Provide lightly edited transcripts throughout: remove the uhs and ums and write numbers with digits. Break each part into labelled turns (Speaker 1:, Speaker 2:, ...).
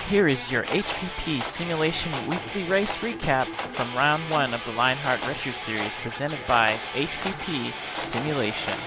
Speaker 1: Here is your HPP Simulation Weekly Race Recap from Round 1 of the Lionheart Retro Series presented by HPP Simulation.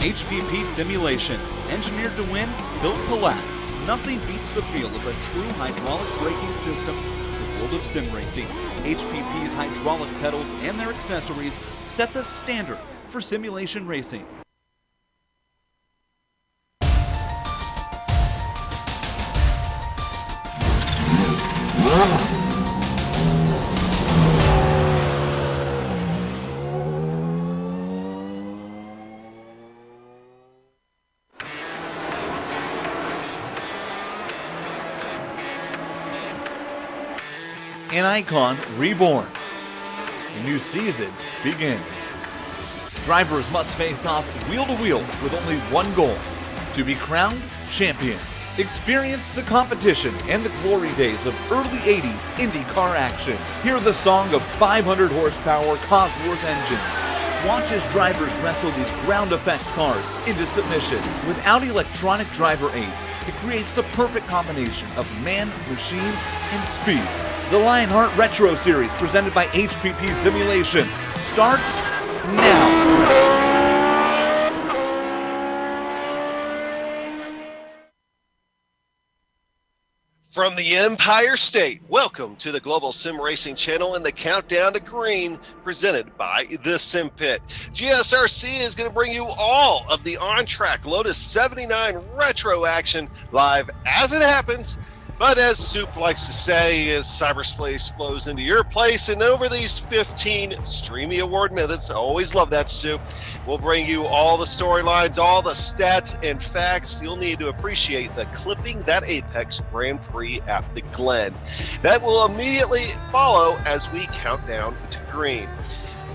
Speaker 2: HPP Simulation. Engineered to win, built to last. Nothing beats the feel of a true hydraulic braking system in the world of sim racing. HPP's hydraulic pedals and their accessories set the standard for simulation racing. An icon reborn. A new season begins. Drivers must face off wheel to wheel with only one goal: to be crowned champion. Experience the competition and the glory days of early 80s IndyCar action. Hear the song of 500 horsepower Cosworth engines. Watch as drivers wrestle these ground effects cars into submission. Without electronic driver aids, it creates the perfect combination of man, machine, and speed. The Lionheart Retro Series, presented by HPP Simulation, starts now.
Speaker 3: From the Empire State, welcome to the Global SimRacing Channel and the Countdown to Green, presented by the Sim Pit. GSRC is going to bring you all of the on-track Lotus 79 retro action live as it happens. But as Soup likes to say, as cyberspace flows into your place, and over these 15 Streamy Award minutes, I always love that, Soup, we'll bring you all the storylines, all the stats and facts you'll need to appreciate the Clipping That Apex Grand Prix at the Glen. That will immediately follow as we count down to green.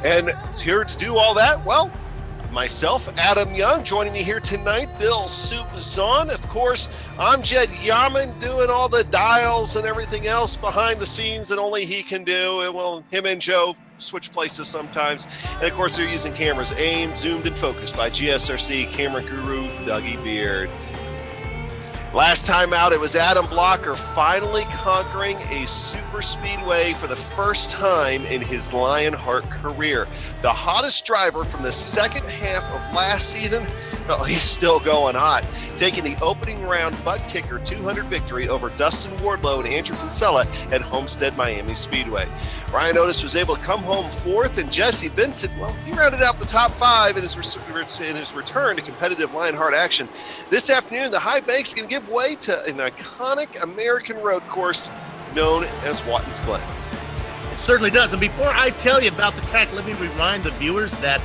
Speaker 3: And here to do all that, well, myself, Adam Young. Joining me here tonight, Bill Soupzon. Of course, I'm Jed Yaman, doing all the dials and everything else behind the scenes that only he can do. And well, him and Joe switch places sometimes. And of course, they're using cameras aimed, zoomed, and focused by GSRC camera guru Dougie Beard. Last time out, it was Adam Blocker finally conquering a super speedway for the first time in his Lionheart career. The hottest driver from the second half of last season, well, he's still going hot, taking the opening round butt kicker 200 victory over Dustin Wardlow and Andrew Kinsella at Homestead Miami Speedway. Ryan Lotus was able to come home fourth, and Jesse Vincent, well, he rounded out the top five in his return to competitive Lionheart action. This afternoon, the High Bank's going to give way to an iconic American road course known as Watkins Glen.
Speaker 4: It certainly does. And before I tell you about the track, let me remind the viewers that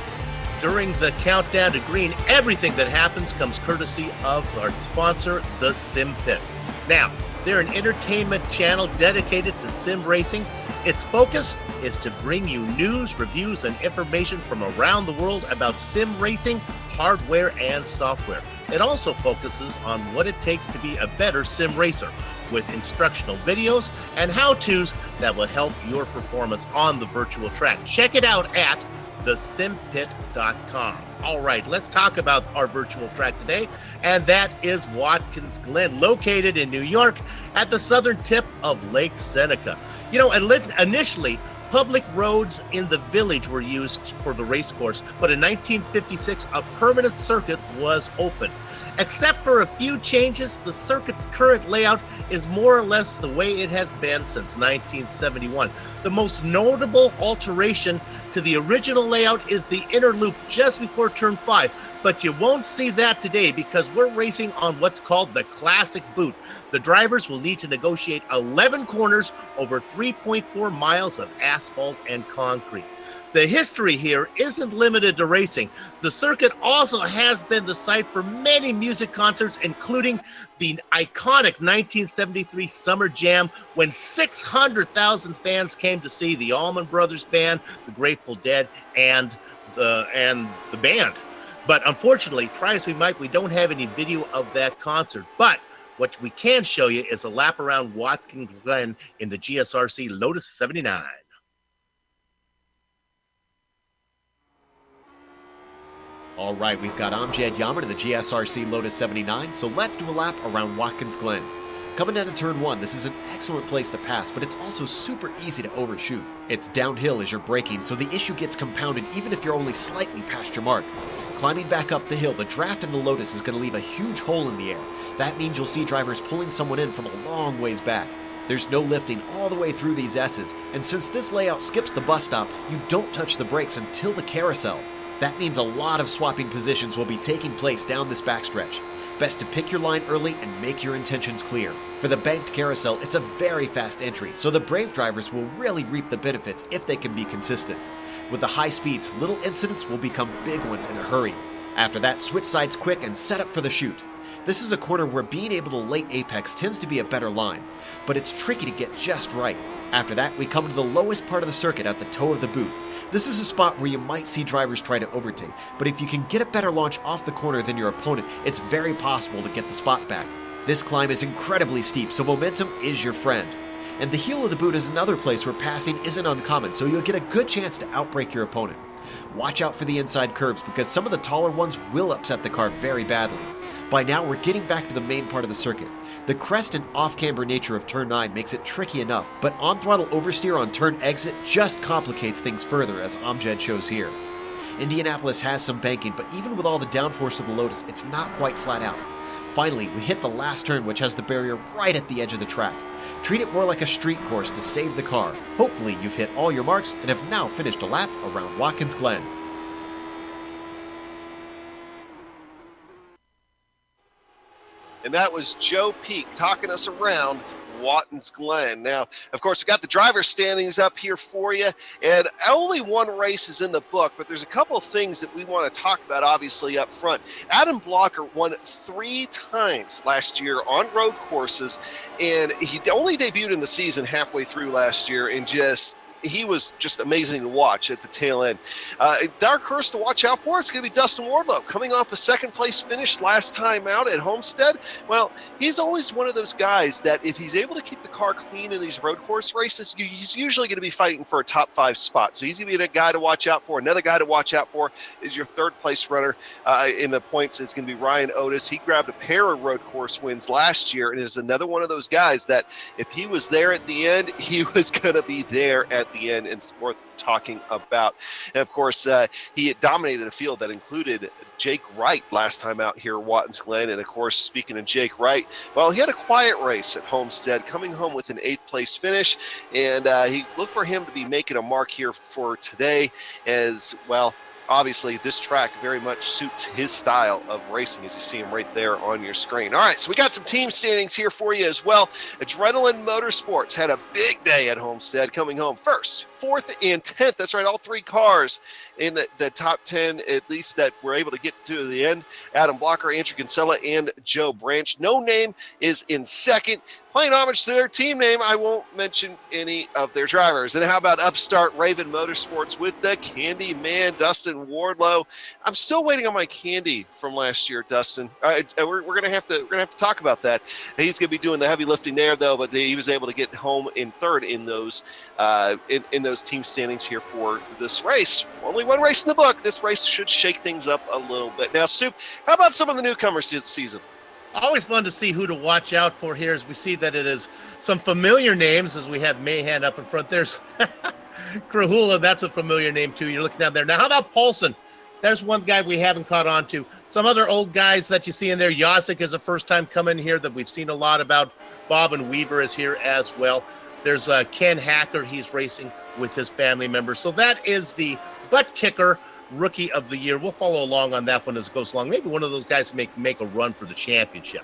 Speaker 4: during the countdown to green, everything that happens comes courtesy of our sponsor, the Sim Pit. Now, they're an entertainment channel dedicated to sim racing. Its focus is to bring you news, reviews, and information from around the world about sim racing, hardware, and software. It also focuses on what it takes to be a better sim racer, with instructional videos and how-tos that will help your performance on the virtual track. Check it out at thesimpit.com. All right, let's talk about our virtual track today, and that is Watkins Glen, located in New York at the southern tip of Lake Seneca. You know, initially, public roads in the village were used for the race course, but in 1956, a permanent circuit was opened. Except for a few changes, the circuit's current layout is more or less the way it has been since 1971. The most notable alteration to the original layout is the inner loop just before turn 5, but you won't see that today because we're racing on what's called the Classic Boot. The drivers will need to negotiate 11 corners over 3.4 miles of asphalt and concrete. The history here isn't limited to racing. The circuit also has been the site for many music concerts, including the iconic 1973 Summer Jam, when 600,000 fans came to see the Allman Brothers Band, the Grateful Dead, and the band. But unfortunately, try as we might, we don't have any video of that concert. But what we can show you is a lap around Watkins Glen in the GSRC Lotus 79.
Speaker 5: All right, we've got Amjad Yaman in the GSRC Lotus 79, so let's do a lap around Watkins Glen. Coming down to turn 1, this is an excellent place to pass, but it's also super easy to overshoot. It's downhill as you're braking, so the issue gets compounded even if you're only slightly past your mark. Climbing back up the hill, the draft in the Lotus is going to leave a huge hole in the air. That means you'll see drivers pulling someone in from a long ways back. There's no lifting all the way through these S's, and since this layout skips the bus stop, you don't touch the brakes until the carousel. That means a lot of swapping positions will be taking place down this backstretch. Best to pick your line early and make your intentions clear. For the banked carousel, it's a very fast entry, so the brave drivers will really reap the benefits if they can be consistent. With the high speeds, little incidents will become big ones in a hurry. After that, switch sides quick and set up for the chute. This is a corner where being able to late apex tends to be a better line, but it's tricky to get just right. After that, we come to the lowest part of the circuit at the toe of the boot. This is a spot where you might see drivers try to overtake, but if you can get a better launch off the corner than your opponent, it's very possible to get the spot back. This climb is incredibly steep, so momentum is your friend. And the heel of the boot is another place where passing isn't uncommon, so you'll get a good chance to outbrake your opponent. Watch out for the inside curbs because some of the taller ones will upset the car very badly. By now, we're getting back to the main part of the circuit. The crest and off-camber nature of turn 9 makes it tricky enough, but on-throttle oversteer on turn exit just complicates things further, as Amjad shows here. Indianapolis has some banking, but even with all the downforce of the Lotus, it's not quite flat out. Finally, we hit the last turn, which has the barrier right at the edge of the track. Treat it more like a street course to save the car. Hopefully, you've hit all your marks and have now finished a lap around Watkins Glen.
Speaker 3: And that was Joe Peak talking us around Watkins Glen. Now, of course, we got the driver standings up here for you, and only one race is in the book, but there's a couple of things that we want to talk about, obviously, up front. Adam Blocker won 3 times last year on road courses, and he only debuted in the season halfway through last year and just he was just amazing to watch at the tail end. Dark horse to watch out for, it's going to be Dustin Wardlow, coming off a second-place finish last time out at Homestead. Well, he's always one of those guys that if he's able to keep the car clean in these road course races, he's usually going to be fighting for a top 5 spot. So he's going to be a guy to watch out for. Another guy to watch out for is your third-place runner in the points. It's going to be Ryan Otis. He grabbed a pair of road course wins last year and is another one of those guys that if he was there at the end, he was going to be there at the end, and it's worth talking about. And of course, he dominated a field that included Jake Wright last time out here at Watkins Glen. And of course, speaking of Jake Wright, well, he had a quiet race at Homestead, coming home with an 8th place finish. And he looked for him to be making a mark here for today as well. Obviously, this track very much suits his style of racing, as you see him right there on your screen. All right, so we got some team standings here for you as well. Adrenaline Motorsports had a big day at Homestead, coming home first, 4th, and 10th. That's right, all 3 cars in the top 10, at least, that were able to get to the end. Adam Blocker, Andrew Kinsella, and Joe Branch. No Name is in second. Playing homage to their team name, I won't mention any of their drivers. And how about upstart Raven Motorsports with the Candy Man, Dustin Wardlow? I'm still waiting on my candy from last year, Dustin. We're gonna have to talk about that. He's gonna be doing the heavy lifting there, though. But he was able to get home in third in those in those team standings here for this race. Only one race in the book. This race should shake things up a little bit. Now, Soup, how about some of the newcomers this season?
Speaker 4: Always fun to see who to watch out for here as we see that it is some familiar names as we have Mahan up in front. There's Krahula, that's a familiar name too. You're looking down there. Now, how about Paulson? There's one guy we haven't caught on to. Some other old guys that you see in there. Yasik is a first time coming here that we've seen a lot about. Bob and Weaver is here as well. There's Ken Hacker. He's racing with his family members. So that is the butt kicker Rookie of the Year. We'll follow along on that one as it goes along. Maybe one of those guys make a run for the championship.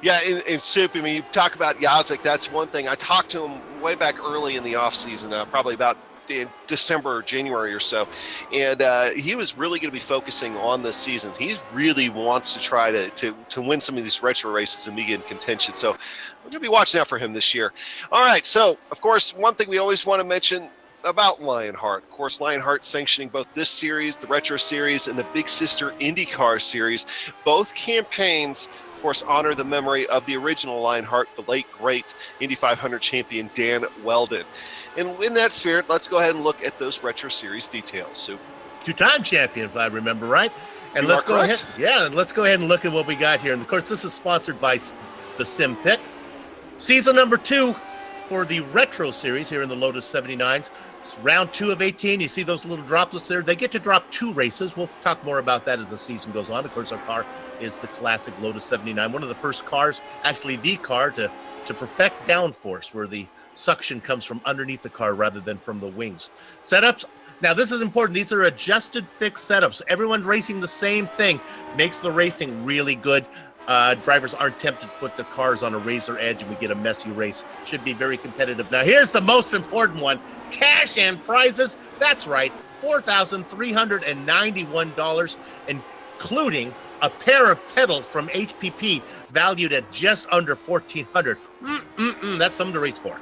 Speaker 3: Yeah, in Soup, I mean, you talk about Yazik, that's one thing. I talked to him way back early in the offseason, probably about in December or January or so, and he was really going to be focusing on this season. He really wants to try to win some of these retro races and be in contention. So we're going to be watching out for him this year. All right, so, of course, one thing we always want to mention about Lionheart. Of course, Lionheart sanctioning both this series, the Retro Series, and the Big Sister IndyCar Series. Both campaigns, of course, honor the memory of the original Lionheart, the late, great Indy 500 champion Dan Weldon. And in that spirit, let's go ahead and look at those Retro Series details. So,
Speaker 4: 2-time champion, if I remember right. And let's go ahead. Yeah, let's go ahead and look at what we got here. And of course, this is sponsored by the Sim Pit. Season number 2 for the Retro Series here in the Lotus 79s. It's round 2 of 18. You see those little droplets there? They get to drop 2 races. We'll talk more about that as the season goes on. Of course, our car is the classic Lotus 79. One of the first cars, actually the car, to perfect downforce, where the suction comes from underneath the car rather than from the wings. Setups. Now, this is important. These are adjusted fixed setups. Everyone's racing the same thing. Makes the racing really good. Drivers aren't tempted to put their cars on a razor edge and we get a messy race. Should be very competitive. Now, here's the most important one. Cash and prizes. That's right, $4,391, including a pair of pedals from HPP valued at just under $1,400. That's something to race for.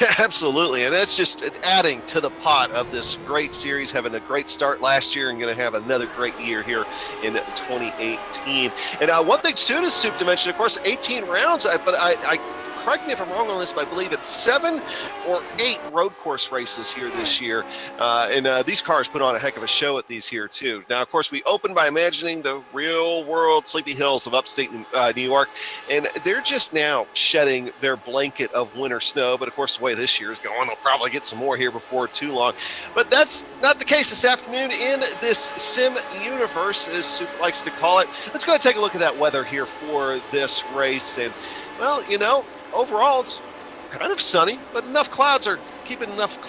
Speaker 3: Yeah, absolutely. And that's just adding to the pot of this great series, having a great start last year and going to have another great year here in 2018. And one thing, soon as Soup to mention, of course, 18 rounds, but I correct me if I'm wrong on this, but I believe it's 7 or 8 road course races here this year. And these cars put on a heck of a show at these here, too. Now, of course, we open by imagining the real-world sleepy hills of upstate New York, and they're just now shedding their blanket of winter snow. But, of course, the way this year is going, they'll probably get some more here before too long. But that's not the case this afternoon in this sim universe, as Soup likes to call it. Let's go ahead and take a look at that weather here for this race. And, well, you know, overall, it's kind of sunny, but enough clouds are keeping enough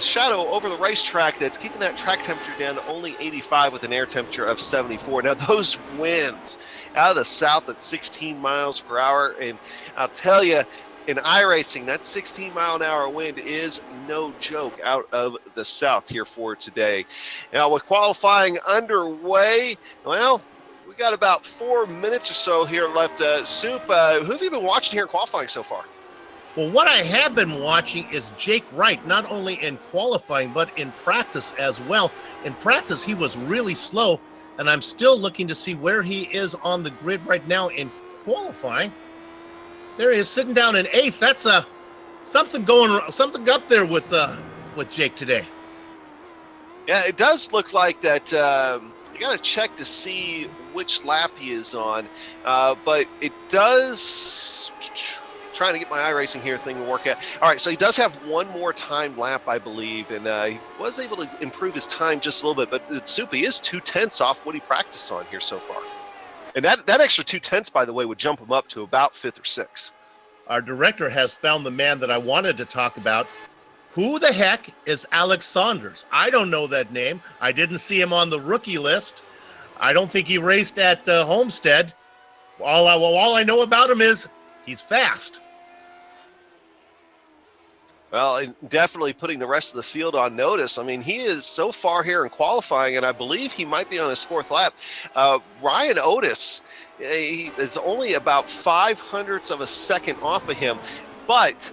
Speaker 3: shadow over the racetrack that's keeping that track temperature down to only 85 with an air temperature of 74. Now, those winds out of the south at 16 miles per hour, and I'll tell you, in iRacing, that 16-mile-an-hour wind is no joke out of the south here for today. Now, with qualifying underway, well, we got about 4 minutes or so here left. Soup, who have you been watching here in qualifying so far?
Speaker 4: Well, what I have been watching is Jake Wright, not only in qualifying, but in practice as well. In practice, he was really slow, and I'm still looking to see where he is on the grid right now in qualifying. There he is, sitting down in 8th. That's something up there with Jake today.
Speaker 3: Yeah, it does look like that. You got to check to see which lap he is on, but it does. Trying to get my iRacing here thing to work out. All right, so he does have one more time lap, I believe, and he was able to improve his time just a little bit. But Soup, he is 2/10 off what he practiced on here so far, and that extra 2/10, by the way, would jump him up to about 5th or 6th.
Speaker 4: Our director has found the man that I wanted to talk about. Who the heck is Alex Saunders? I don't know that name. I didn't see him on the rookie list. I don't think he raced at Homestead. All I know about him is he's fast.
Speaker 3: Well, and definitely putting the rest of the field on notice. I mean, he is so far here in qualifying, and I believe he might be on his 4th lap. Ryan Otis, he is only about 0.05 of a second off of him, but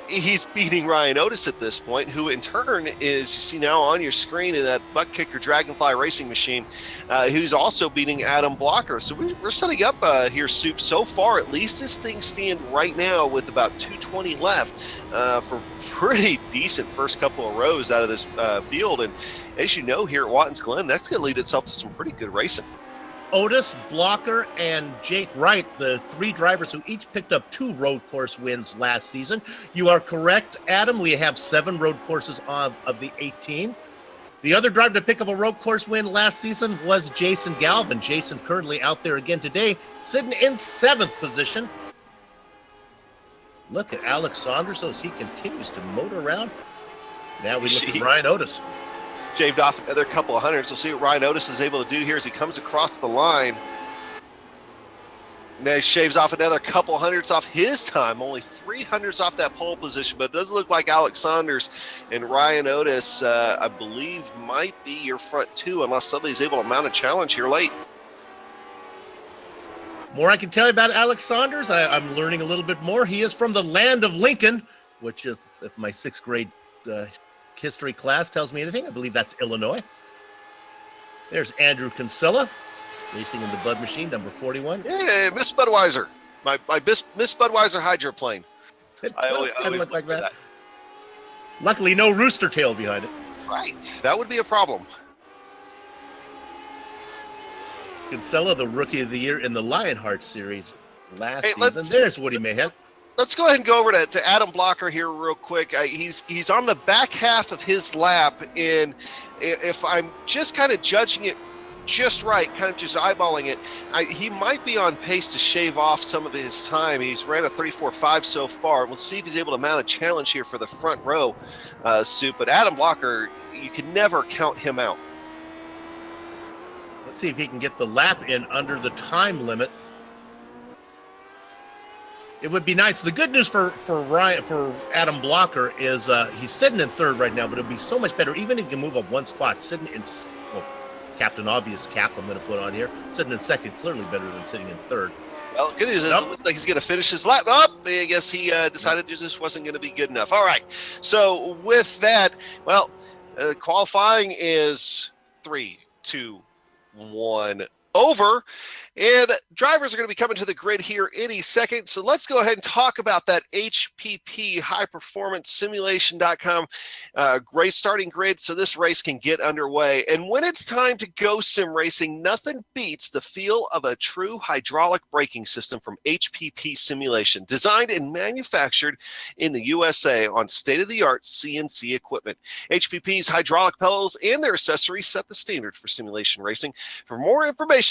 Speaker 3: he's beating Ryan Otis at this point, who in turn is, you see now on your screen in that butt kicker Dragonfly racing machine, who's also beating Adam Blocker. So we're setting up here, Soup. So far, at least as things stand right now, with about 2:20 left, for pretty decent first couple of rows out of this field. And as you know, here at Watkins Glen, that's going to lead itself to some pretty good racing.
Speaker 4: Otis, Blocker, and Jake Wright, the 3 drivers who each picked up 2 road course wins last season. You are correct, Adam. We have 7 road courses of the 18. The other driver to pick up a road course win last season was Jason Galvin. Jason currently out there again today, sitting in 7th position. Look at Alex Saunders as he continues to motor around. Now we look at Ryan Otis.
Speaker 3: Shaved off another couple of hundreds. We'll see what Ryan Otis is able to do here as he comes across the line. Now he shaves off another couple hundreds off his time, only 300s off that pole position, but it does look like Alex Saunders and Ryan Otis, I believe, might be your front 2 unless somebody's able to mount a challenge here late.
Speaker 4: More I can tell you about Alex Saunders. I'm learning a little bit more. He is from the land of Lincoln, which if my 6th grade history class tells me anything, I believe that's Illinois. There's Andrew Kinsella, racing in the Bud machine, number 41.
Speaker 3: Yeah, Miss Budweiser. My Miss Budweiser hydroplane.
Speaker 4: I always look like that. Luckily, no rooster tail behind it.
Speaker 3: Right. That would be a problem.
Speaker 4: Kinsella, the Rookie of the Year in the Lionheart Series last season. There's Woody Mayhead.
Speaker 3: Let's go ahead and go over to Adam Blocker here real quick. He's on the back half of his lap, and if I'm just kind of judging it just right, kind of just eyeballing it, he might be on pace to shave off some of his time. He's ran a 34.5 so far. We'll see if he's able to mount a challenge here for the front row, Soup. But Adam Blocker, you can never count him out.
Speaker 4: Let's see if he can get the lap in under the time limit. It would be nice. The good news for Adam Blocker is he's sitting in 3rd right now, but it would be so much better even if he can move up 1 spot. Sitting in, Captain Obvious cap I'm going to put on here. Sitting in 2nd, clearly better than sitting in 3rd.
Speaker 3: Well, good news is it looks like he's going to finish his lap. I guess he decided it just wasn't going to be good enough. All right. So with that, well, qualifying is 3, 2, 1 over, and drivers are going to be coming to the grid here any second. So let's go ahead and talk about that HPP High Performance Simulation.com race starting grid so this race can get underway. And when it's time to go sim racing, nothing beats the feel of a true hydraulic braking system from HPP Simulation, designed and manufactured in the USA on state-of-the-art CNC equipment. HPP's hydraulic pedals and their accessories set the standard for simulation racing. For more information,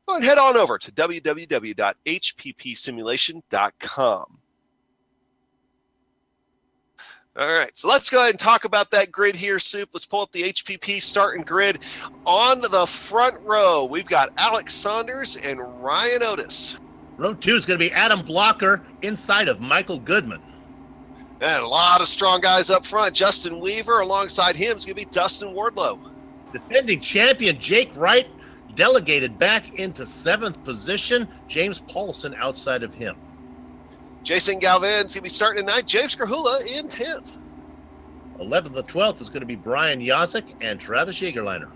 Speaker 3: go and head on over to www.hppsimulation.com. All right, so let's go ahead and talk about that grid here, Soup. Let's pull up the HPP starting grid. On the front row, we've got Alex Saunders and Ryan Otis.
Speaker 4: Row 2 is going to be Adam Blocker inside of Michael Goodman.
Speaker 3: And a lot of strong guys up front. Justin Weaver alongside him is going to be Dustin Wardlow.
Speaker 4: Defending champion Jake Wright delegated back into 7th position. James Paulson outside of him.
Speaker 3: Jason Galvan's going to be starting at 9th. James Krahula in 10th.
Speaker 4: 11th and 12th is going to be Brian Yasek and Travis Jagerliner.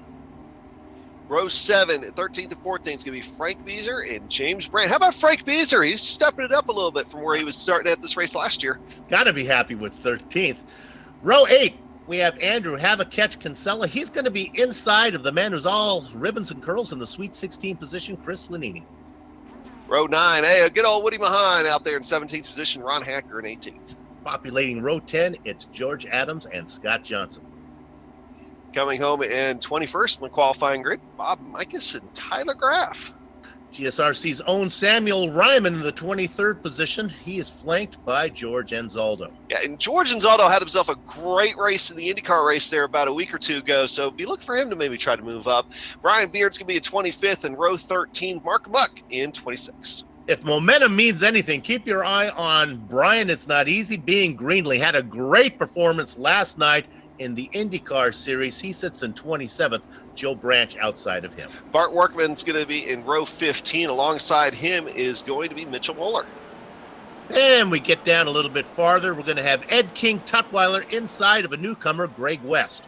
Speaker 3: Row 7, 13th to 14th is going to be Frank Beezer and James Brand. How about Frank Beezer? He's stepping it up a little bit from where he was starting at this race last year.
Speaker 4: Got to be happy with 13th. Row 8, we have Andrew Have-A-Catch Kinsella. He's going to be inside of the man who's all ribbons and curls in the Sweet 16 position, Chris Lanini.
Speaker 3: Row 9, hey, a good old Woody Mahan out there in 17th position, Ron Hacker in 18th.
Speaker 4: Populating row 10, it's George Adams and Scott Johnson.
Speaker 3: Coming home in 21st in the qualifying grid, Bob Mikus and Tyler Graff.
Speaker 4: GSRC's own Samuel Ryman in the 23rd position. He is flanked by George Anzaldo.
Speaker 3: Yeah, and George Anzaldo had himself a great race in the IndyCar race there about a week or two ago, so be looking for him to maybe try to move up. Brian Beard's going to be at 25th in row 13, Mark Muck in 26.
Speaker 4: If momentum means anything, keep your eye on Brian. It's not easy being Greenlee. Had a great performance last night in the IndyCar series. He sits in 27th, Joe Branch outside of him.
Speaker 3: Bart Workman's going to be in row 15. Alongside him is going to be Mitchell Moeller.
Speaker 4: And we get down a little bit farther. We're going to have Ed King Tutwiler inside of a newcomer, Greg West.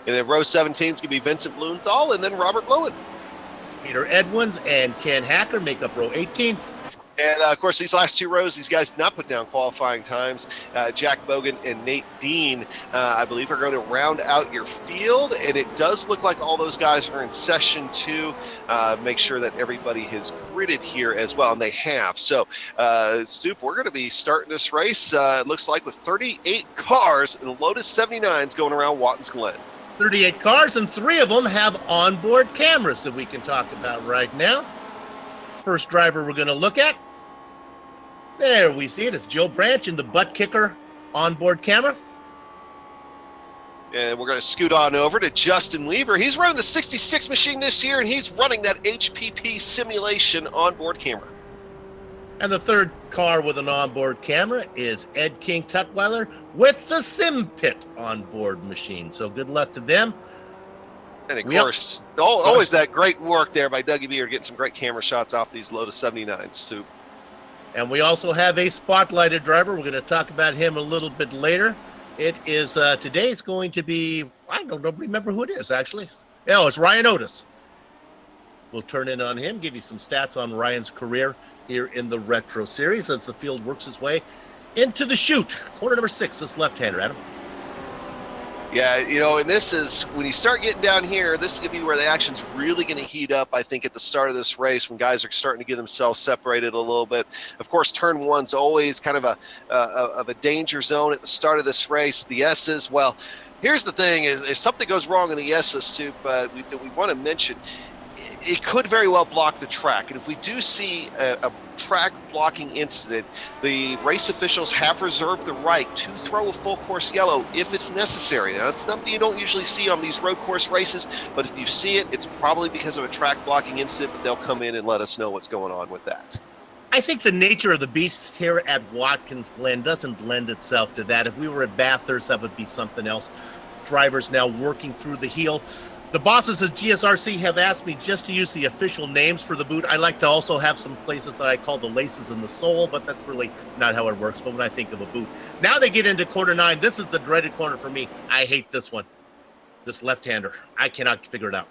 Speaker 3: And then row 17 is going to be Vincent Blumenthal and then Robert Lowen.
Speaker 4: Peter Edwins and Ken Hacker make up row 18.
Speaker 3: And, of course, these last two rows, these guys did not put down qualifying times. Jack Bogan and Nate Dean, I believe, are going to round out your field. And it does look like all those guys are in session 2. Make sure that everybody has gridded here as well, and they have. So, Stoop, we're going to be starting this race, it looks like, with 38 cars and Lotus 79s going around Watkins Glen.
Speaker 4: 38 cars, and 3 of them have onboard cameras that we can talk about right now. First driver we're going to look at. There we see it. It's Joe Branch in the butt kicker onboard camera.
Speaker 3: And we're going to scoot on over to Justin Weaver. He's running the 66 machine this year, and he's running that HPP simulation onboard camera.
Speaker 4: And the third car with an onboard camera is Ed King Tutwiler with the SimPit onboard machine. So good luck to them.
Speaker 3: And of course, always that great work there by Dougie Beard, getting some great camera shots off these Lotus 79s. Soup.
Speaker 4: And we also have a spotlighted driver. We're going to talk about him a little bit later. It is today's going to be, I don't remember who it is actually. Oh, it's Ryan Otis. We'll turn in on him, give you some stats on Ryan's career here in the Retro Series as the field works its way into the chute. Corner number 6, this left-hander, Adam.
Speaker 3: Yeah, you know, and this is, when you start getting down here, this is going to be where the action's really going to heat up, I think, at the start of this race when guys are starting to get themselves separated a little bit. Of course, turn 1's always kind of a danger zone at the start of this race. The S's, well, here's the thing, is if something goes wrong in the S's, Soup, we want to mention, it could very well block the track. And if we do see a track blocking incident, the race officials have reserved the right to throw a full course yellow if it's necessary. Now, that's something you don't usually see on these road course races, but if you see it, it's probably because of a track blocking incident, but they'll come in and let us know what's going on with that.
Speaker 4: I think the nature of the beast here at Watkins Glen doesn't lend itself to that. If we were at Bathurst, that would be something else. Drivers now working through the heel. The bosses at GSRC have asked me just to use the official names for the boot. I like to also have some places that I call the laces in the sole, but that's really not how it works. But when I think of a boot, now they get into corner 9. This is the dreaded corner for me. I hate this one. This left-hander. I cannot figure it out.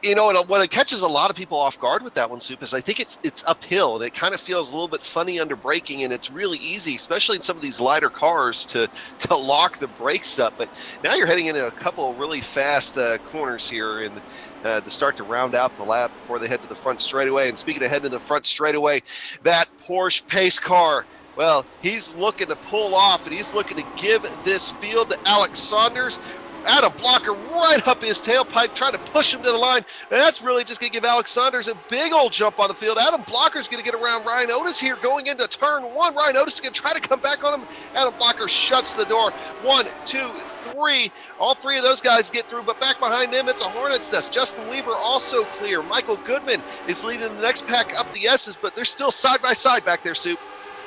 Speaker 3: You know, and what catches a lot of people off guard with that one, Soup, is I think it's uphill, and it kind of feels a little bit funny under braking, and it's really easy, especially in some of these lighter cars, to lock the brakes up. But now you're heading into a couple of really fast corners here, and to start to round out the lap before they head to the front straightaway. And speaking of heading to the front straightaway, that Porsche pace car, well, he's looking to pull off, and he's looking to give this field to Alex Saunders. Adam Blocker right up his tailpipe, trying to push him to the line. And that's really just going to give Alex Saunders a big old jump on the field. Adam Blocker's going to get around Ryan Otis here going into turn 1. Ryan Otis is going to try to come back on him. Adam Blocker shuts the door. 1, 2, 3. All 3 of those guys get through, but back behind them, it's a hornet's nest. Justin Weaver also clear. Michael Goodman is leading the next pack up the S's, but they're still side by side back there, Soup.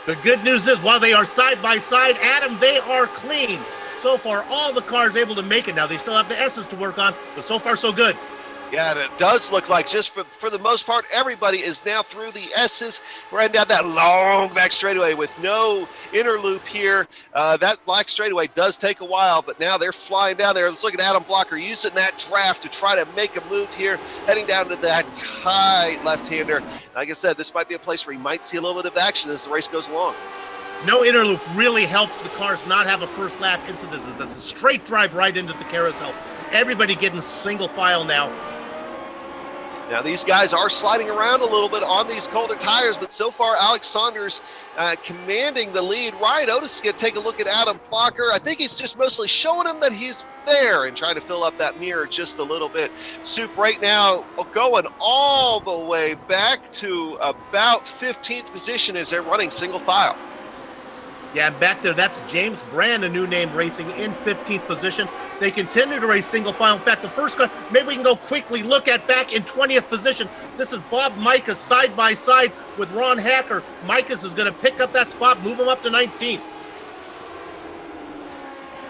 Speaker 4: The good news is, while they are side by side, Adam, they are clean. So far, all the cars able to make it. Now, they still have the S's to work on, but so far, so good.
Speaker 3: Yeah, and it does look like, just for the most part, everybody is now through the S's. We're heading down that long back straightaway with no inner loop here. That black straightaway does take a while, but now they're flying down there. Let's look at Adam Blocker using that draft to try to make a move here, heading down to that tight left-hander. Like I said, this might be a place where you might see a little bit of action as the race goes along.
Speaker 4: No inner loop really helps the cars not have a first lap incident. That's a straight drive right into the carousel. Everybody getting single file now.
Speaker 3: Now, these guys are sliding around a little bit on these colder tires, but so far, Alex Saunders commanding the lead. Ryan Otis is going to take a look at Adam Blocker. I think he's just mostly showing him that he's there and trying to fill up that mirror just a little bit. Soup right now going all the way back to about 15th position as they're running single file.
Speaker 4: Yeah, back there, that's James Brand, a new name, racing in 15th position. They continue to race single file. In fact, the first car, maybe we can go quickly look at back in 20th position. This is Bob Micas side by side with Ron Hacker. Micas is going to pick up that spot, move him up to 19th.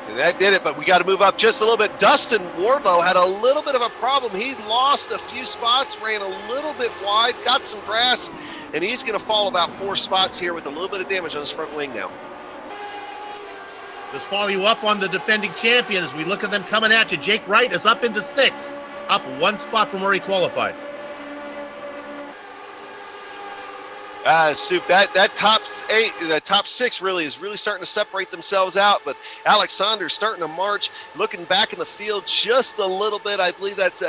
Speaker 3: And that did it, but we got to move up just a little bit. Dustin Wardlow had a little bit of a problem. He lost a few spots, ran a little bit wide, got some grass, and he's going to fall about 4 spots here with a little bit of damage on his front wing now.
Speaker 4: Just follow you up on the defending champion as we look at them coming at you. Jake Wright is up into 6th, up 1 spot from where he qualified.
Speaker 3: Soup, that top 6 really is starting to separate themselves out, but Alex Saunders starting to march, looking back in the field just a little bit. I believe that's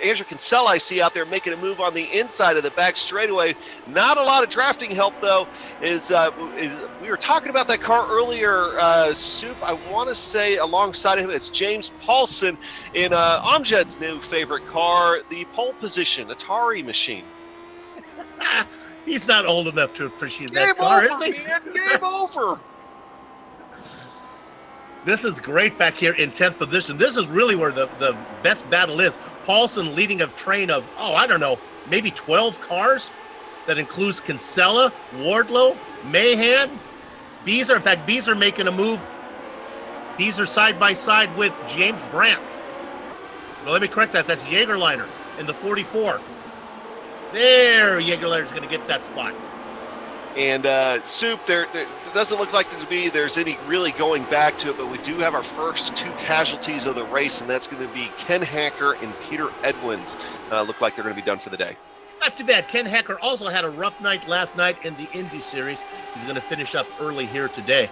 Speaker 3: Andrew Kinsella I see out there making a move on the inside of the back straightaway. Not a lot of drafting help, though. Is we were talking about that car earlier, Soup. I want to say alongside him, it's James Paulson in Amjad's new favorite car, the pole position Atari machine.
Speaker 4: He's not old enough to appreciate that car, is he?
Speaker 3: Man. Game over.
Speaker 4: This is great back here in 10th position. This is really where the best battle is. Paulson leading a train of, I don't know, maybe 12 cars. That includes Kinsella, Wardlow, Mahan, Beezer. In fact, Beezer making a move. Beezer side by side with James Brandt. Well, let me correct that. That's Jagerliner in the 44. There, Jagerliner's going to get that spot.
Speaker 3: And Soup, there doesn't look like there's any really going back to it, but we do have our first 2 casualties of the race, and that's going to be Ken Hacker and Peter Edwins. Look like they're going to be done for the day.
Speaker 4: That's too bad. Ken Hacker also had a rough night last night in the Indy Series. He's going to finish up early here today.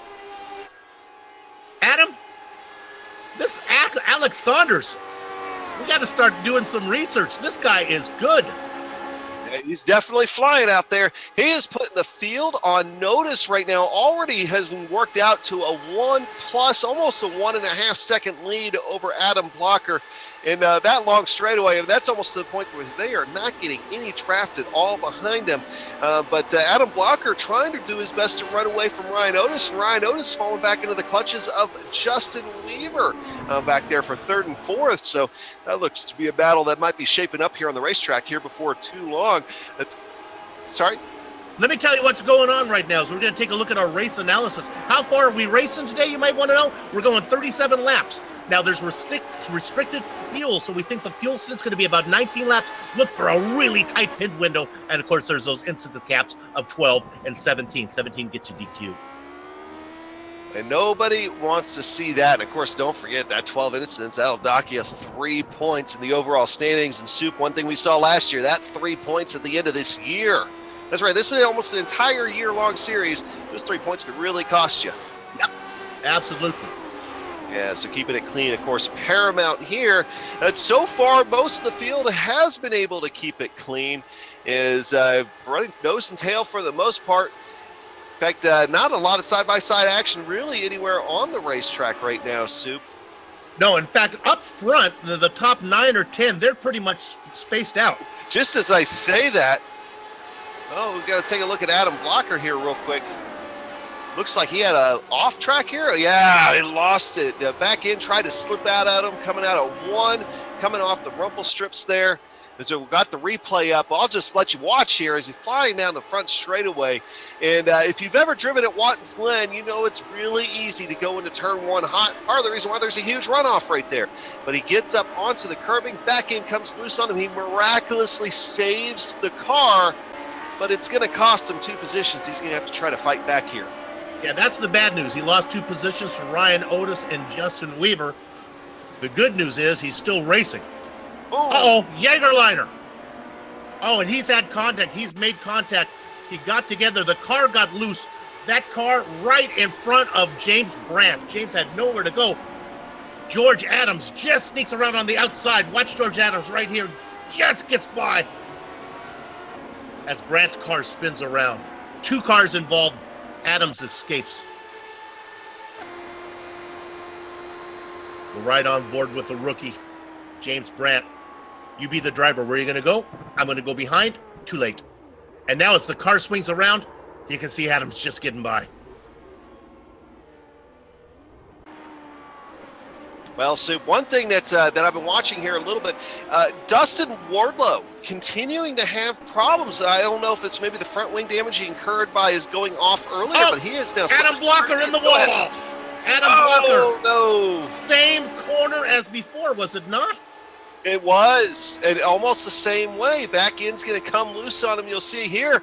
Speaker 4: Adam, this Alex Saunders, we got to start doing some research. This guy is good.
Speaker 3: He's definitely flying out there. He is putting the field on notice right now. Already has been worked out to a 1+, almost a 1.5 second lead over Adam Blocker. And that long straightaway, that's almost to the point where they are not getting any draft at all behind them. But Adam Blocker trying to do his best to run away from Ryan Otis, and Ryan Otis falling back into the clutches of Justin Weaver back there for 3rd and 4th. So that looks to be a battle that might be shaping up here on the racetrack here before too long. Sorry?
Speaker 4: Let me tell you what's going on right now. So we're going to take a look at our race analysis. How far are we racing today, you might want to know? We're going 37 laps. Now, there's restricted fuel, so we think the fuel stint's going to be about 19 laps. Look for a really tight pin window. And, of course, there's those incident caps of 12 and 17. 17 gets you DQ.
Speaker 3: And nobody wants to see that. And, of course, don't forget that 12 incidents. That'll dock you 3 points in the overall standings. And, Soup, one thing we saw last year, that 3 points at the end of this year. That's right. This is almost an entire year-long series. Those 3 points could really cost you.
Speaker 4: Yep, absolutely.
Speaker 3: Yeah, so keeping it clean, of course, paramount here. So far, most of the field has been able to keep it clean. Is running nose and tail for the most part. In fact, not a lot of side-by-side action really anywhere on the racetrack right now, Soup.
Speaker 4: No, in fact, up front, the top 9 or 10, they're pretty much spaced out.
Speaker 3: Just as I say that, we've got to take a look at Adam Blocker here real quick. Looks like he had a off track here. Yeah, he lost it. Back in, tried to slip out at him, coming out of 1, coming off the rumble strips there. So we've got the replay up. I'll just let you watch here as he's flying down the front straightaway. And if you've ever driven at Watkins Glen, you know it's really easy to go into turn one hot. Part of the reason why there's a huge runoff right there. But he gets up onto the curbing. Back end comes loose on him. He miraculously saves the car, but it's going to cost him 2 positions. He's going to have to try to fight back here.
Speaker 4: Yeah, that's the bad news. He lost 2 positions from Ryan Otis and Justin Weaver. The good news is he's still racing. Uh-oh, Jagerliner. Oh, and he's had contact. He's made contact. He got together. The car got loose. That car right in front of James Brandt. James had nowhere to go. George Adams just sneaks around on the outside. Watch George Adams right here. Just gets by. As Brandt's car spins around. 2 cars involved. Adams escapes. We're right on board with the rookie, James Brandt. You be the driver. Where are you going to go? I'm going to go behind. Too late. And now as the car swings around, you can see Adams just getting by.
Speaker 3: Well, Sue, one thing that I've been watching here a little bit, Dustin Wardlow continuing to have problems. I don't know if it's maybe the front wing damage he incurred by his going off earlier, but he is now...
Speaker 4: Adam Blocker in the wall. Adam
Speaker 3: Blocker.
Speaker 4: Oh, no. Same corner as before, was it not?
Speaker 3: It was, and almost the same way. Back end's going to come loose on him. You'll see here.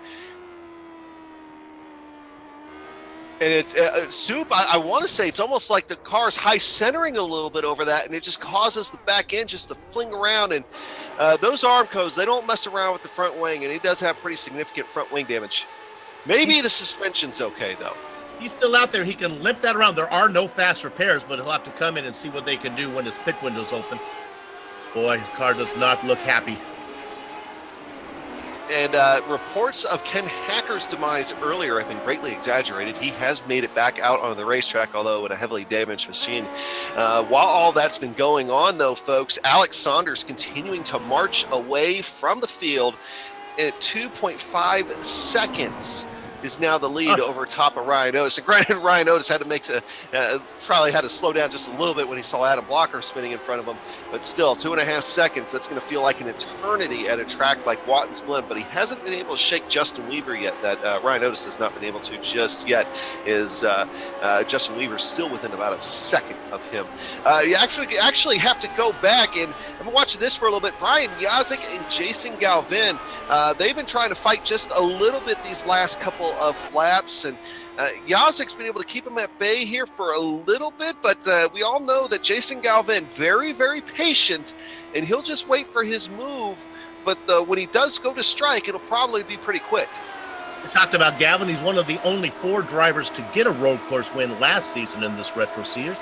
Speaker 3: And it's Soup. I want to say it's almost like the car's high centering a little bit over that, and it just causes the back end just to fling around. And those Armcos, they don't mess around with the front wing, and he does have pretty significant front wing damage. Maybe the suspension's okay though.
Speaker 4: He's still out there. He can limp that around. There are no fast repairs, but he'll have to come in and see what they can do when his pit window's open. Boy, his car does not look happy.
Speaker 3: And reports of Ken Hacker's demise earlier have been greatly exaggerated. He has made it back out onto the racetrack, although in a heavily damaged machine. While all that's been going on, though, folks, Alex Saunders continuing to march away from the field at 2.5 seconds. Is now the lead over top of Ryan Otis. And granted, Ryan Otis had to probably had to slow down just a little bit when he saw Adam Blocker spinning in front of him. But still, 2.5 seconds, that's going to feel like an eternity at a track like Watkins Glen. But he hasn't been able to shake Justin Weaver yet. That Ryan Otis has not been able to just yet. Justin Weaver still within about a second of him. You actually have to go back, and I've been watching this for a little bit. Brian Yazik and Jason Galvin, they've been trying to fight just a little bit these last couple of laps, and Yazik's been able to keep him at bay here for a little bit, but we all know that Jason Galvin, very, very patient, and he'll just wait for his move, but when he does go to strike, it'll probably be pretty quick.
Speaker 4: We talked about Galvin. He's one of the only 4 drivers to get a road course win last season in this Retro Series.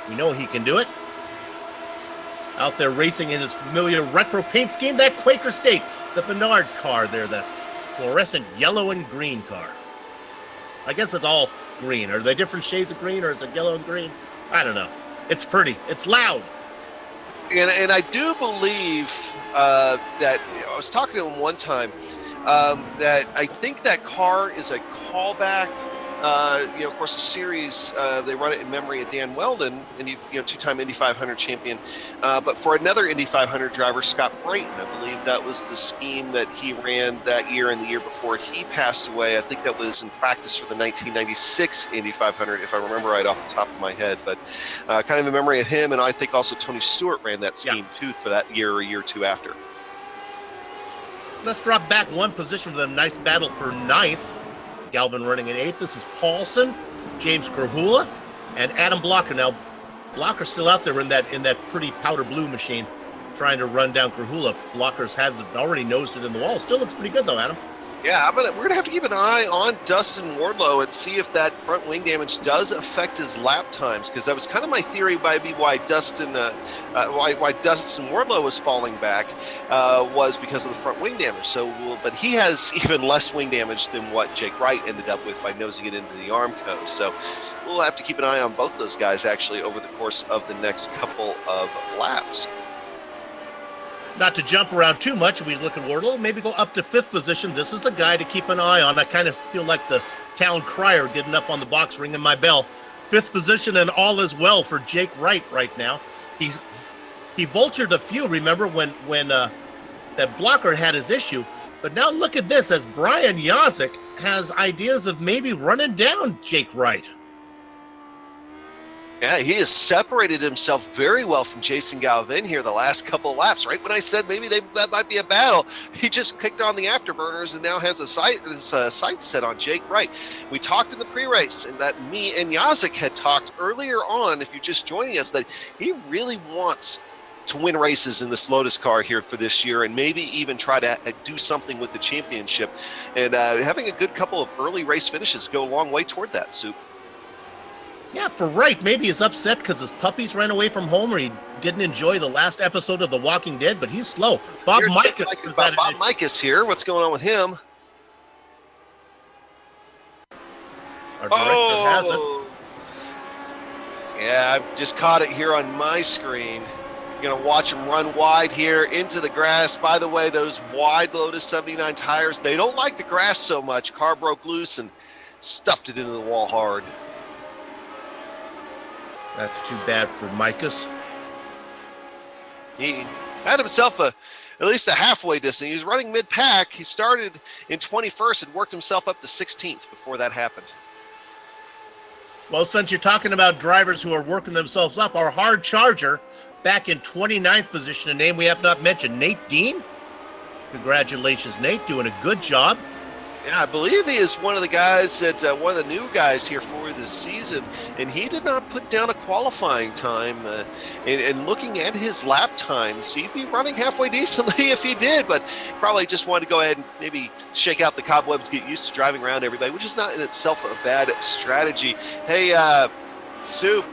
Speaker 4: We know he can do it. Out there racing in his familiar retro paint scheme, that Quaker State, the Bernard car there, that fluorescent yellow and green car. I guess it's all green. Are they different shades of green, or is it yellow and green? I don't know. It's pretty. It's loud.
Speaker 3: And I do believe that I was talking to him one time that I think that car is a callback. Of course, the series, they run it in memory of Dan Weldon, and two-time Indy 500 champion. But for another Indy 500 driver, Scott Brayton, I believe that was the scheme that he ran that year and the year before he passed away. I think that was in practice for the 1996 Indy 500, if I remember right off the top of my head. But kind of in memory of him, and I think also Tony Stewart ran that scheme too for that year or a year or two after.
Speaker 4: Let's drop back 1 position for the nice battle for 9th. Galvin running in 8th. This is Paulson, James Krahula, and Adam Blocker. Now, Blocker's still out there in that pretty powder blue machine, trying to run down Krahula. Blocker's already nosed it in the wall. Still looks pretty good though, Adam.
Speaker 3: Yeah, we're going to have to keep an eye on Dustin Wardlow and see if that front wing damage does affect his lap times, because that was kind of my theory why Dustin Wardlow was falling back was because of the front wing damage. But he has even less wing damage than what Jake Wright ended up with by nosing it into the Armco. So we'll have to keep an eye on both those guys actually over the course of the next couple of laps.
Speaker 4: Not to jump around too much, we look at Wardlow, maybe go up to 5th position. This is a guy to keep an eye on. I kind of feel like the town crier getting up on the box, ringing my bell. 5th position, and all is well for Jake Wright right now. He vultured a few, remember, when that Blocker had his issue. But now look at this, as Brian Yazik has ideas of maybe running down Jake Wright.
Speaker 3: Yeah, he has separated himself very well from Jason Galvin here the last couple of laps. Right when I said maybe that might be a battle, he just kicked on the afterburners and now has his sights set on Jake Wright. We talked in the pre-race, and that me and Yazik had talked earlier on, if you're just joining us, that he really wants to win races in this Lotus car here for this year, and maybe even try to do something with the championship. And having a good couple of early race finishes go a long way toward that, Soup.
Speaker 4: Yeah, for Wright, maybe he's upset because his puppies ran away from home, or he didn't enjoy the last episode of The Walking Dead, but he's slow. Bob
Speaker 3: Mikas here. What's going on with him?
Speaker 4: Our director has it.
Speaker 3: Yeah, I've just caught it here on my screen. You're going to watch him run wide here into the grass. By the way, those wide Lotus 79 tires, they don't like the grass so much. Car broke loose and stuffed it into the wall hard.
Speaker 4: That's too bad for Mikas.
Speaker 3: He had himself at least a halfway distance. He was running mid-pack. He started in 21st and worked himself up to 16th before that happened.
Speaker 4: Well, since you're talking about drivers who are working themselves up, our hard charger back in 29th position, a name we have not mentioned, Nate Dean. Congratulations, Nate, doing a good job.
Speaker 3: Yeah, I believe he is one of the guys that one of the new guys here for this season, and he did not put down a qualifying time. And looking at his lap times, he'd be running halfway decently if he did, but probably just wanted to go ahead and maybe shake out the cobwebs, get used to driving around everybody, which is not in itself a bad strategy. Hey, Soup,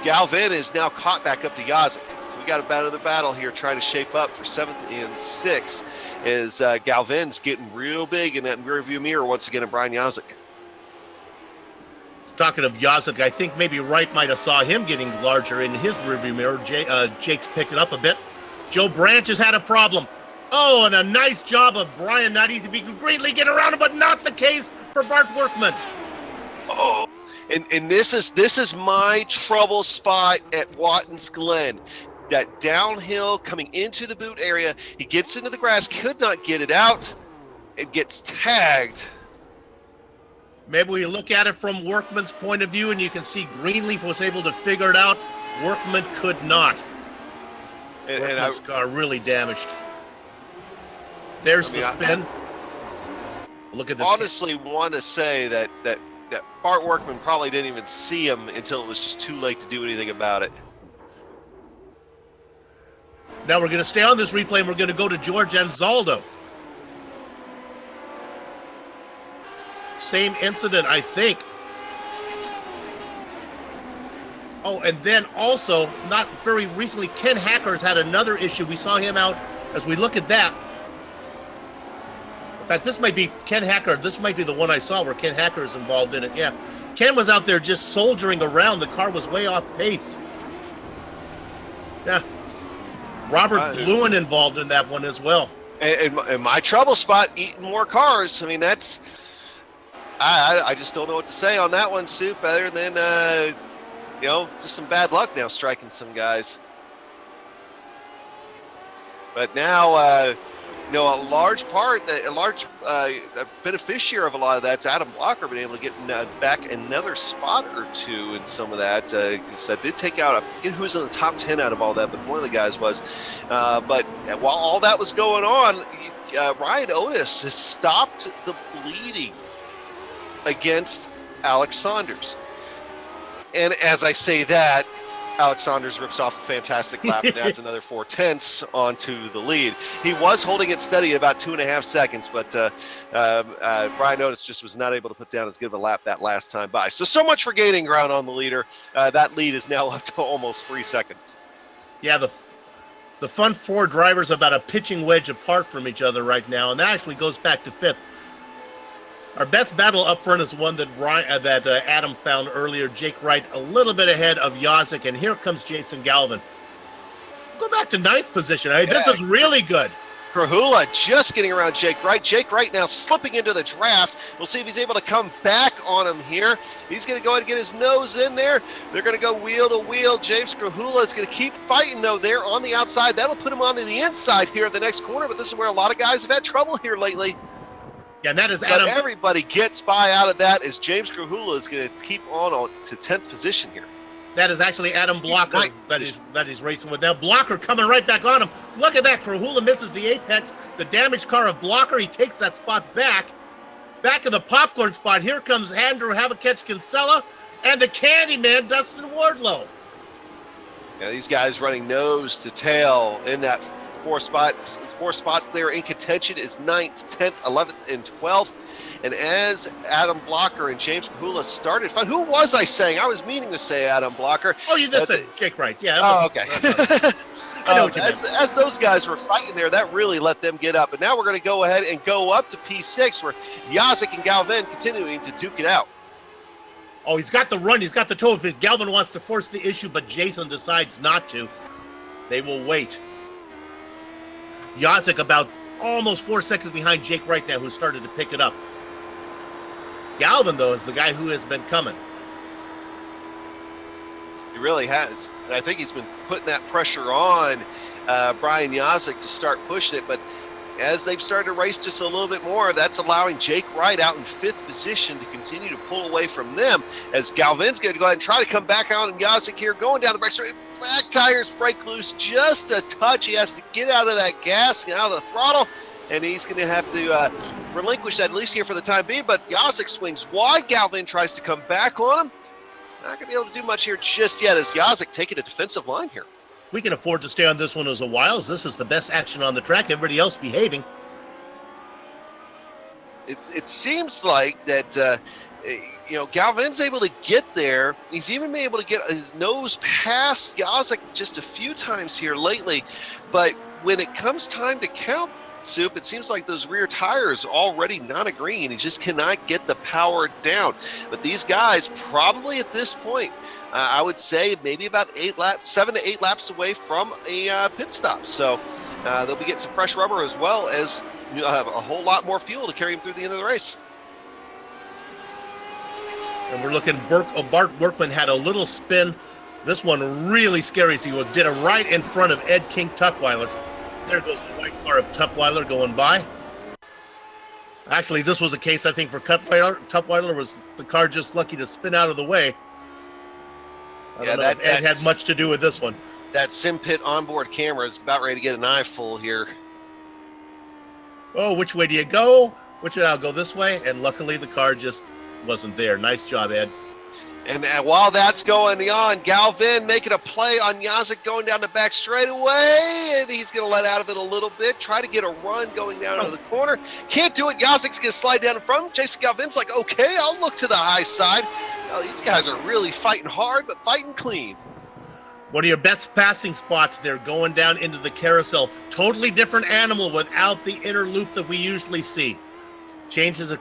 Speaker 3: Galvin is now caught back up to Yazik. We got about another battle here trying to shape up for 7th and 6th. Is Galvin's getting real big in that rearview mirror once again of Brian Yazik.
Speaker 4: Talking of Yazik, I think maybe Wright might have saw him getting larger in his rearview mirror. Jake's picking up a bit. Joe Branch has had a problem. Oh, and a nice job of Brian. Not easy to be greatly get around him, but not the case for Bart Workman.
Speaker 3: Oh, and this is my trouble spot at Watkins Glen. That downhill coming into the boot area, he gets into the grass, could not get it out, and gets tagged.
Speaker 4: Maybe we look at it from Workman's point of view, and you can see Greenleaf was able to figure it out. Workman could not. Workman's car really damaged. There's the spin. Look at this.
Speaker 3: Honestly, want to say that Bart Workman probably didn't even see him until it was just too late to do anything about it.
Speaker 4: Now we're going to stay on this replay, and we're going to go to George Anzaldo. Same incident, I think. Oh, and then also, not very recently, Ken Hackers had another issue. We saw him out as we look at that. In fact, this might be Ken Hacker. This might be the one I saw where Ken Hacker is involved in it. Yeah. Ken was out there just soldiering around. The car was way off pace. Yeah. Robert Lewin involved in that one as well.
Speaker 3: And my trouble spot, eating more cars. I mean, that's... I just don't know what to say on that one, Soup, other than, just some bad luck now striking some guys. But now, a large beneficiary of a lot of that's Adam Blocker being able to get back another spot or two in some of that. Because I did take out, I forget who was in the top 10 out of all that, but one of the guys was. But while all that was going on, Ryan Otis has stopped the bleeding against Alex Saunders. And as I say that, Alex Saunders rips off a fantastic lap and adds another 4/10 onto the lead. He was holding it steady at about 2.5 seconds, but Brian Otis just was not able to put down as good of a lap that last time by. So much for gaining ground on the leader. That lead is now up to almost 3 seconds. Yeah,
Speaker 4: the front four drivers are about a pitching wedge apart from each other right now, and that actually goes back to 5th. Our best battle up front is one that Adam found earlier. Jake Wright a little bit ahead of Yazik, and here comes Jason Galvin. Go back to 9th position. Hey, this is really good.
Speaker 3: Krahula just getting around Jake Wright. Jake Wright now slipping into the draft. We'll see if he's able to come back on him here. He's going to go ahead and get his nose in there. They're going to go wheel to wheel. James Krahula is going to keep fighting, though, there on the outside. That'll put him onto the inside here at the next corner, but this is where a lot of guys have had trouble here lately.
Speaker 4: Yeah, and that is Adam.
Speaker 3: But everybody gets by out of that as James Krahula is going to keep on to 10th position here.
Speaker 4: That is actually Adam Blocker that is racing with that. Blocker coming right back on him. Look at that. Krahula misses the apex. The damaged car of Blocker. He takes that spot back. Back in the popcorn spot. Here comes Andrew Havakech Kinsella and the Candyman, Dustin Wardlow.
Speaker 3: Yeah, these guys running nose to tail in that four spots. It's 4 spots there in contention is 9th, 10th, 11th, and 12th. And as Adam Blocker and James Krahula started fun, who was I saying? I was meaning to say Adam Blocker.
Speaker 4: Oh, you just said Jake Wright. Yeah.
Speaker 3: Oh, okay.
Speaker 4: I know what you meant.
Speaker 3: As those guys were fighting there, that really let them get up. And now we're going to go ahead and go up to P6 where Yazik and Galvin continuing to duke it out.
Speaker 4: Oh, he's got the run. He's got the toe. If Galvin wants to force the issue, but Jason decides not to. They will wait. Yazik about almost 4 seconds behind Jake Wright now, who started to pick it up. Galvin, though, is the guy who has been coming.
Speaker 3: He really has. And I think he's been putting that pressure on Brian Yazik to start pushing it. But as they've started to race just a little bit more, that's allowing Jake Wright out in 5th position to continue to pull away from them. As Galvin's going to go ahead and try to come back out, and Yazik here going down the back straight. Back tires break loose just a touch. He has to get out of that gas and out of the throttle. And he's going to have to relinquish that, at least here for the time being. But Yazik swings wide. Galvin tries to come back on him. Not going to be able to do much here just yet as Yazik taking a defensive line here.
Speaker 4: We can afford to stay on this one as a while, as this is the best action on the track. Everybody else behaving.
Speaker 3: It seems like that, Galvin's able to get there. He's even been able to get his nose past Yazik just a few times here lately. But when it comes time to count, Soup, it seems like those rear tires are already not agreeing. He just cannot get the power down. But these guys probably at this point, I would say maybe about 7 to 8 laps away from a pit stop. So they'll be getting some fresh rubber as well as a whole lot more fuel to carry him through the end of the race.
Speaker 4: And we're looking, Bart Workman had a little spin. This one really scary. He did it right in front of Ed King Tutwiler. There goes the white car of Tutwiler going by. Actually, this was the case, I think, for Tutwiler. Was the car just lucky to spin out of the way. I don't know if Ed had much to do with this one.
Speaker 3: That SimPit onboard camera is about ready to get an eyeful here.
Speaker 4: Oh, which way do you go? Which way? I'll go this way. And luckily, the car just wasn't there. Nice job, Ed.
Speaker 3: And while that's going on, Galvin making a play on Yazik going down the back straightaway, and he's going to let out of it a little bit, try to get a run going down into the corner. Can't do it. Yazik's going to slide down in front of him. Jason Galvin's like, okay, I'll look to the high side. Now, these guys are really fighting hard, but fighting clean.
Speaker 4: One of your best passing spots there, going down into the carousel. Totally different animal without the inner loop that we usually see. Changes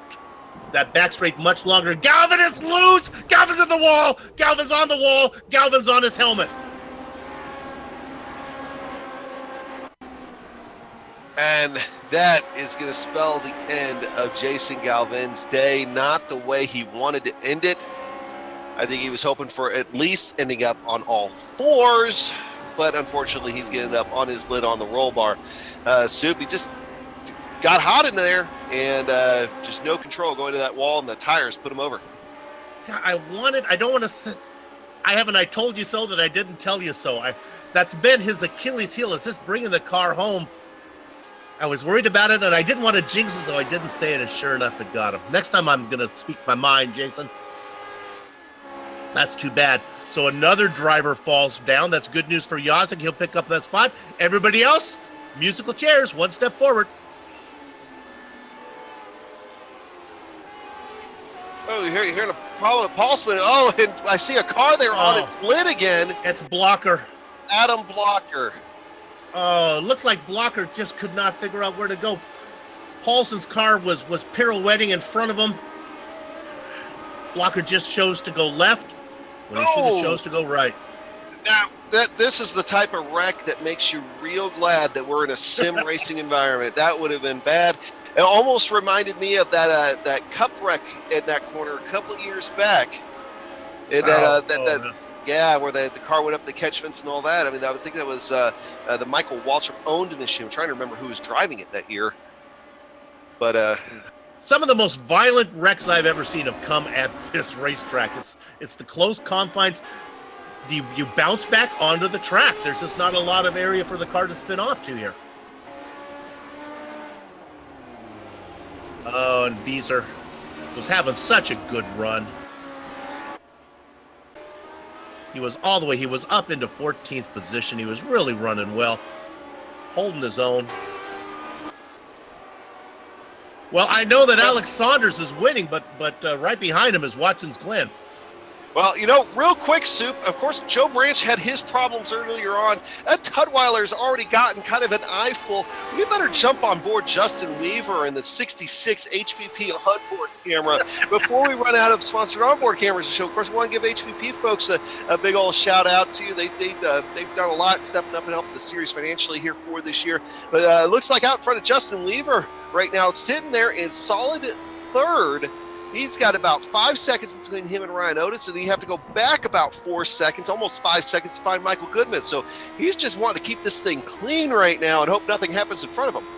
Speaker 4: that back straight much longer. Galvin is loose. Galvin's in the wall. Galvin's on the wall. Galvin's on his helmet.
Speaker 3: And that is going to spell the end of Jason Galvin's day. Not the way he wanted to end it. I think he was hoping for at least ending up on all fours, but unfortunately he's getting up on his lid on the roll bar. Soup, he just got hot in there and just no control going to that wall, and the tires put him over.
Speaker 4: I don't want to say, I told you so that I didn't tell you so. That's been his Achilles heel, is just bringing the car home. I was worried about it, and I didn't want to jinx it, so I didn't say it, and sure enough, it got him. Next time I'm going to speak my mind, Jason. That's too bad. So another driver falls down. That's good news for Yazik. He'll pick up that spot. Everybody else, musical chairs, one step forward.
Speaker 3: Oh, you're hearing a Paul spin. Oh, and I see a car there on its lid again.
Speaker 4: It's Blocker.
Speaker 3: Adam Blocker.
Speaker 4: Oh, looks like Blocker just could not figure out where to go. Paulson's car was pirouetting in front of him. Blocker just chose to go left when he should have chose to go right.
Speaker 3: Now, this is the type of wreck that makes you real glad that we're in a sim racing environment. That would have been bad. It almost reminded me of that cup wreck in that corner a couple of years back. And yeah, where the car went up the catch fence and all that. I mean, I would think that was the Michael Waltrip owned machine. I'm trying to remember who was driving it that year. But
Speaker 4: some of the most violent wrecks I've ever seen have come at this racetrack. It's the close confines. You bounce back onto the track. There's just not a lot of area for the car to spin off to here. Oh, and Beezer was having such a good run. He was all the way. He was up into 14th position. He was really running well, holding his own. Well, I know that Alex Saunders is winning, but right behind him is Watkins Glen.
Speaker 3: Well, real quick, Soup, of course, Joe Branch had his problems earlier on. Tutwiler's already gotten kind of an eyeful. We better jump on board Justin Weaver and the 66 HPP onboard camera before we run out of sponsored onboard cameras to show. Of course, we want to give HPP folks a big old shout out to you. They've done a lot stepping up and helping the series financially here for this year. But it looks like out in front of Justin Weaver right now, sitting there in solid third. He's got about 5 seconds between him and Ryan Otis, and you have to go back about 4 seconds, almost 5 seconds to find Michael Goodman. So he's just wanting to keep this thing clean right now and hope nothing happens in front of him.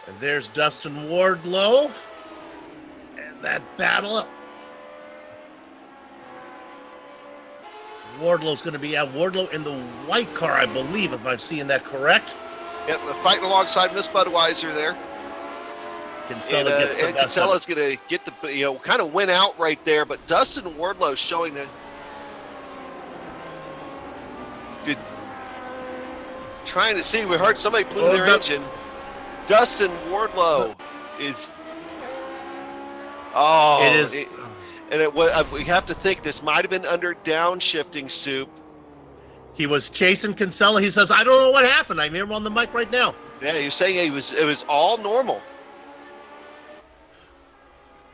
Speaker 4: And there's Dustin Wardlow. And that battle. Wardlow's going to be out. Wardlow in the white car, I believe, if I'm seeing that correct.
Speaker 3: Yep, fighting alongside Miss Budweiser there. Kinsella's going to get the, kind of win out right there, but Dustin Wardlow showing trying to see, we heard somebody blew their engine. Dustin Wardlow is, we have to think this might have been under downshifting, Soup.
Speaker 4: He was chasing Kinsella. He says, I don't know what happened. I'm here on the mic right now.
Speaker 3: Yeah, he was saying it was all normal.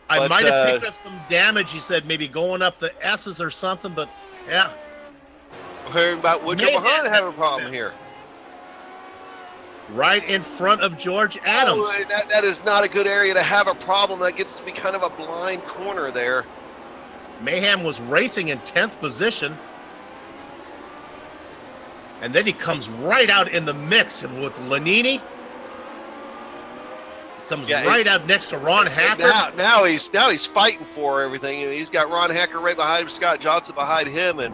Speaker 4: I might have picked up some damage, he said, maybe going up the S's or something, but yeah.
Speaker 3: We're hearing about Woodrow Mahan having a problem here.
Speaker 4: Right in front of George Adams.
Speaker 3: Oh, that is not a good area to have a problem. That gets to be kind of a blind corner there.
Speaker 4: Mayhem was racing in 10th position. And then he comes right out in the mix, and with Lanini, comes right out next to Ron Hacker.
Speaker 3: Now he's fighting for everything. He's got Ron Hacker right behind him, Scott Johnson behind him, and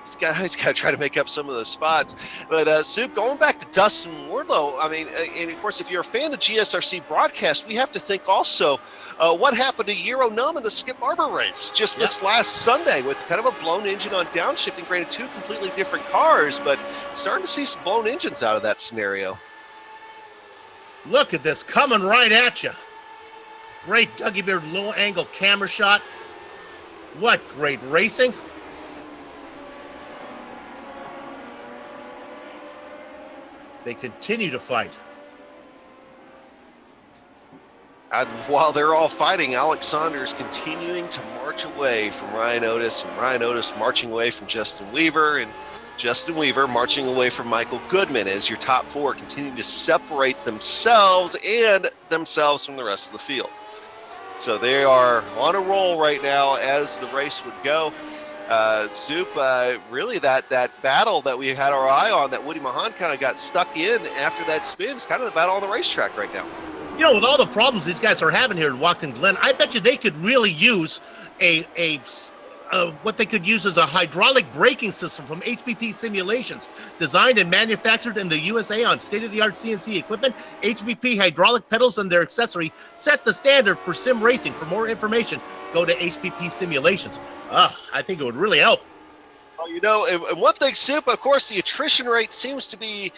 Speaker 3: he's got to try to make up some of those spots. But Soup, going back to Dustin Wardlow, I mean, and of course, if you're a fan of GSRC broadcast, we have to think also what happened to Euro Numb in the Skip Barber race just this last Sunday with kind of a blown engine on downshifting. Granted, two completely different cars, but starting to see some blown engines out of that scenario.
Speaker 4: Look at this, coming right at you. Great Dougie Beard low-angle camera shot. What great racing. They continue to fight.
Speaker 3: And while they're all fighting, Alex Saunders continuing to march away from Ryan Otis, and Ryan Otis marching away from Justin Weaver, and Justin Weaver marching away from Michael Goodman as your top four continue to separate themselves from the rest of the field. So they are on a roll right now as the race would go. Soup, really that battle that we had our eye on that Woody Mahan kind of got stuck in after that spin is kind of the battle on the racetrack right now.
Speaker 4: With all the problems these guys are having here in Watkins Glen, I bet you they could really use what they could use as a hydraulic braking system from HPP Simulations, designed and manufactured in the USA on state-of-the-art CNC equipment. HPP hydraulic pedals and their accessory set the standard for sim racing. For more information, go to HPP Simulations. I think it would really help.
Speaker 3: Well, and one thing, Soup, of course, the attrition rate seems to be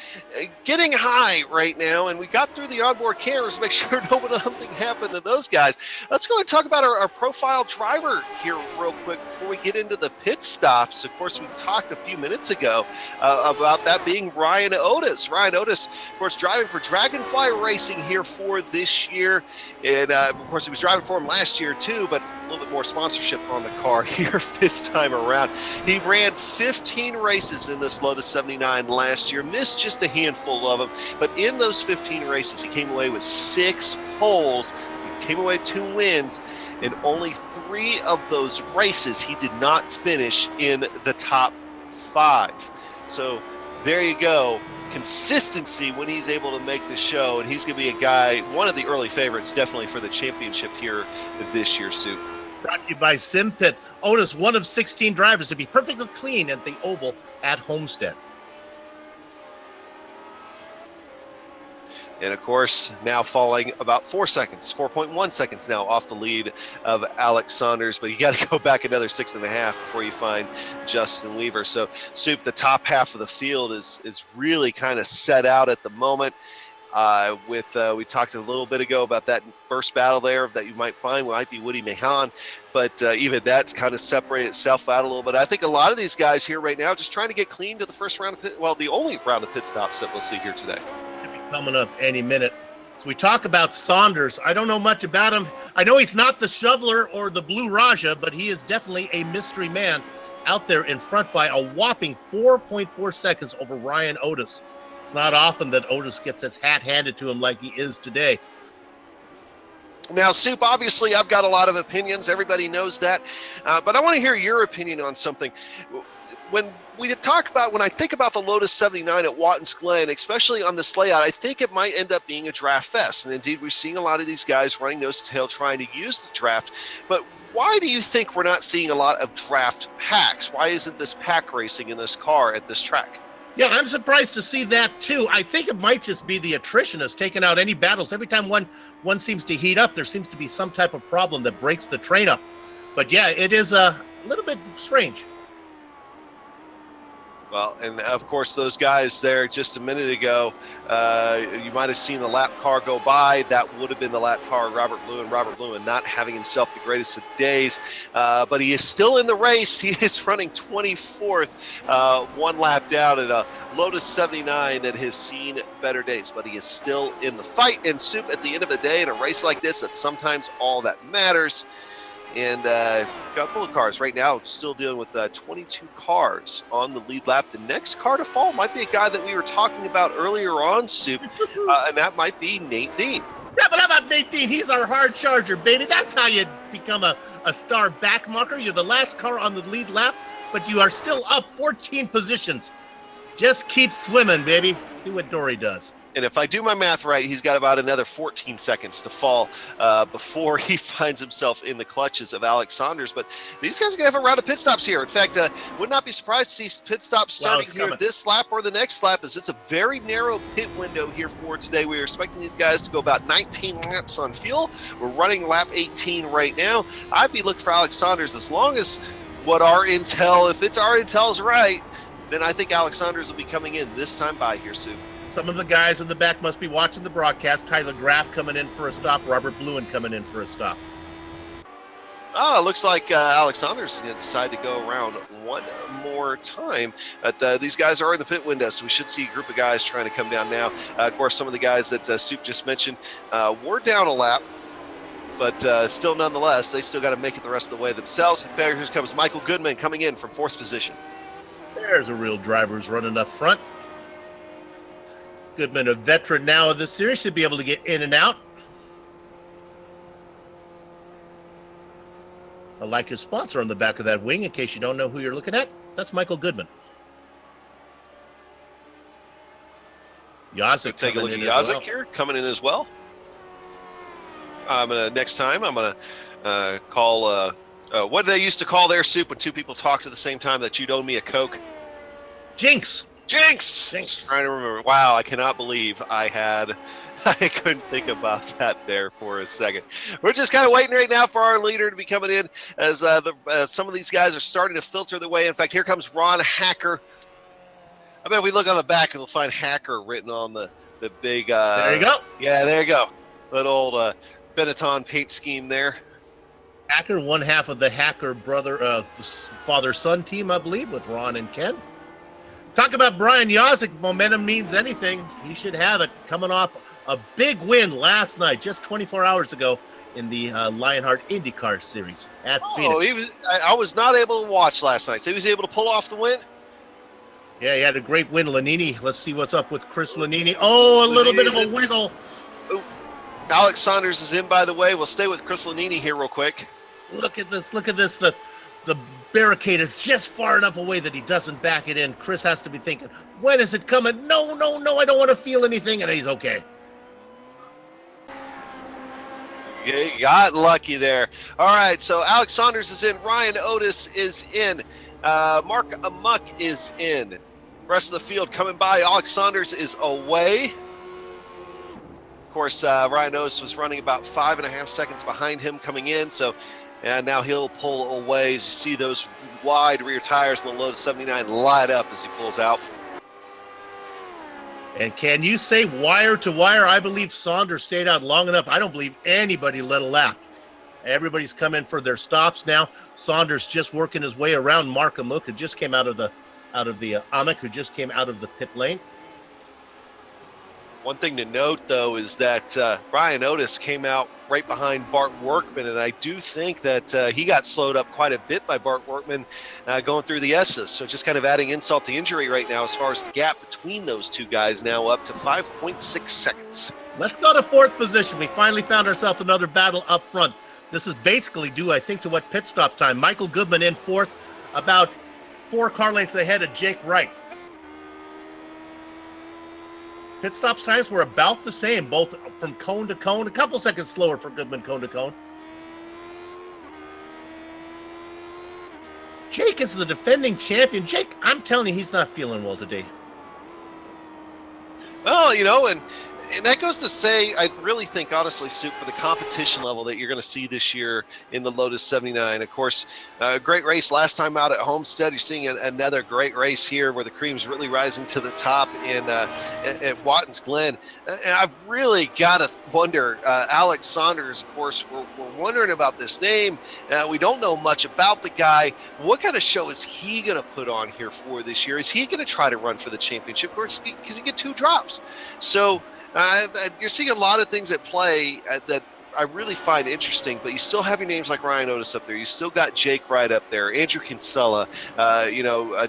Speaker 3: getting high right now, and we got through the onboard cameras to make sure nothing happened to those guys. Let's go and talk about our profile driver here real quick before we get into the pit stops. Of course, we talked a few minutes ago about that being Ryan Otis. Ryan Otis, of course, driving for Dragonfly Racing here for this year, and of course, he was driving for him last year too, but little bit more sponsorship on the car here this time around. He ran 15 races in this Lotus 79 last year, missed just a handful of them, but in those 15 races, he came away with 6 poles, he came away with 2 wins, and only 3 of those races he did not finish in the top 5. So there you go. Consistency when he's able to make the show, and he's going to be a guy, one of the early favorites, definitely for the championship here this year, Sue.
Speaker 4: Brought to you by SimPit. Otis, one of 16 drivers to be perfectly clean at the oval at Homestead.
Speaker 3: And of course, now falling about 4.1 seconds now off the lead of Alex Saunders, but you got to go back another 6.5 before you find Justin Weaver. So, Soup, the top half of the field is really kind of set out at the moment. We talked a little bit ago about that first battle there that you might find might be Woody Mahan, but even that's kind of separated itself out a little bit. I think a lot of these guys here right now just trying to get clean to the first round of the only round of pit stops that we'll see here today.
Speaker 4: Coming up any minute. So we talk about Saunders. I don't know much about him. I know he's not the shoveler or the Blue Raja, but he is definitely a mystery man out there in front by a whopping 4.4 seconds over Ryan Otis. It's not often that Otis gets his hat handed to him like he is today.
Speaker 3: Now, Soup, obviously I've got a lot of opinions. Everybody knows that. But I want to hear your opinion on something. When I think about the Lotus 79 at Watkins Glen, especially on this layout, I think it might end up being a draft fest. And indeed, we're seeing a lot of these guys running nose to tail trying to use the draft. But why do you think we're not seeing a lot of draft packs? Why isn't this pack racing in this car at this track?
Speaker 4: Yeah, I'm surprised to see that too. I think it might just be the attrition has taken out any battles. Every time one seems to heat up, there seems to be some type of problem that breaks the train up. But yeah, it is a little bit strange.
Speaker 3: Well, and of course, those guys there just a minute ago, you might have seen the lap car go by. That would have been the lap car of Robert Lewin not having himself the greatest of days. But he is still in the race. He is running 24th, 1 lap down at a Lotus 79 that has seen better days. But he is still in the fight. And Soup, at the end of the day, in a race like this, that's sometimes all that matters. And got a couple of cars right now still dealing with 22 cars on the lead lap. The next car to fall might be a guy that we were talking about earlier on, Soup, and that might be Nate Dean.
Speaker 4: Yeah, but how about Nate Dean? He's our hard charger, baby. That's how you become a star backmarker. You're the last car on the lead lap, but you are still up 14 positions. Just keep swimming, baby. Do what Dory does.
Speaker 3: And if I do my math right, he's got about another 14 seconds to fall before he finds himself in the clutches of Alex Saunders. But these guys are going to have a round of pit stops here. In fact, would not be surprised to see pit stops starting here this lap or the next lap, as it's a very narrow pit window here for today. We are expecting these guys to go about 19 laps on fuel. We're running lap 18 right now. I'd be looking for Alex Saunders as long as what our intel, if our intel's right, then I think Alex Saunders will be coming in this time by here soon.
Speaker 4: Some of the guys in the back must be watching the broadcast. Tyler Graff coming in for a stop. Robert Lewin coming in for a stop.
Speaker 3: It looks like Alex Saunders is going to decide to go around one more time. But these guys are in the pit window, so we should see a group of guys trying to come down now. Of course, some of the guys that Soup just mentioned were down a lap, but still nonetheless, they still got to make it the rest of the way themselves. In fact, here comes Michael Goodman coming in from 4th position.
Speaker 4: There's a real driver who's running up front. Goodman, a veteran now of this series, should be able to get in and out. I like his sponsor on the back of that wing, in case you don't know who you're looking at. That's Michael Goodman. Yazik,
Speaker 3: take a look at Yazik here, coming in as well. Next time, I'm gonna call. What do they used to call their Soup when 2 people talked at the same time? That you'd owe me a Coke.
Speaker 4: Jinx.
Speaker 3: Trying to remember. Wow, I cannot believe I couldn't think about that there for a second. We're just kind of waiting right now for our leader to be coming in as some of these guys are starting to filter their way. In fact, here comes Ron Hacker. I bet if we look on the back, we'll find Hacker written on the big.
Speaker 4: There you go.
Speaker 3: Yeah, there you go. That old Benetton paint scheme there.
Speaker 4: Hacker, one half of the Hacker brother, father-son team, I believe, with Ron and Ken. Talk about Brian Yazik. Momentum means anything. He should have it. Coming off a big win last night, just 24 hours ago, in the Lionheart IndyCar Series at
Speaker 3: Oh,
Speaker 4: Phoenix.
Speaker 3: I was not able to watch last night, so he was able to pull off the win.
Speaker 4: Yeah, he had a great win. Lanini, let's see what's up with Chris Lanini. Oh, a little bit of a wiggle.
Speaker 3: Oh, Alex Saunders is in, by the way. We'll stay with Chris Lanini here real quick.
Speaker 4: Look at this. Look at this. The barricade is just far enough away that he doesn't back it in. Chris has to be thinking, when is it coming? No, I don't want to feel anything. And he's okay.
Speaker 3: You got lucky there. All right, so Alex Saunders is in. Ryan Otis is in. Mark Amok is in. Rest of the field coming by. Alex Saunders is away. Of course, Ryan Otis was running about 5.5 seconds behind him coming in. So, and now he'll pull away as you see those wide rear tires in the Lotus 79 light up as he pulls out.
Speaker 4: And can you say wire to wire? I believe Saunders stayed out long enough. I don't believe anybody let a lap. Everybody's come in for their stops now. Saunders just working his way around Mark Amok, who just came out of the Amok, who just came out of the pit lane.
Speaker 3: One thing to note, though, is that Ryan Otis came out right behind Bart Workman, and I do think that he got slowed up quite a bit by Bart Workman going through the S's. So just kind of adding insult to injury right now as far as the gap between those two guys now up to 5.6 seconds.
Speaker 4: Let's go to fourth position. We finally found ourselves another battle up front. This is basically due, I think, to what pit stop time. Michael Goodman in fourth, about 4 car lengths ahead of Jake Wright. Pit stop times were about the same, both from cone to cone, a couple seconds slower for Goodman cone to cone. Jake is the defending champion. Jake, I'm telling you, he's not feeling well today.
Speaker 3: Well, and that goes to say, I really think, honestly, Stu, for the competition level that you're going to see this year in the Lotus 79. Of course, a great race last time out at Homestead. You're seeing another great race here where the cream's really rising to the top at Watkins Glen. And I've really got to wonder, Alex Saunders, of course, we're wondering about this name. We don't know much about the guy. What kind of show is he going to put on here for this year? Is he going to try to run for the championship? Of course, because you get 2 drops. So, you're seeing a lot of things at play that I really find interesting, but you still have your names like Ryan Otis up there. You still got Jake Wright up there, Andrew Kinsella,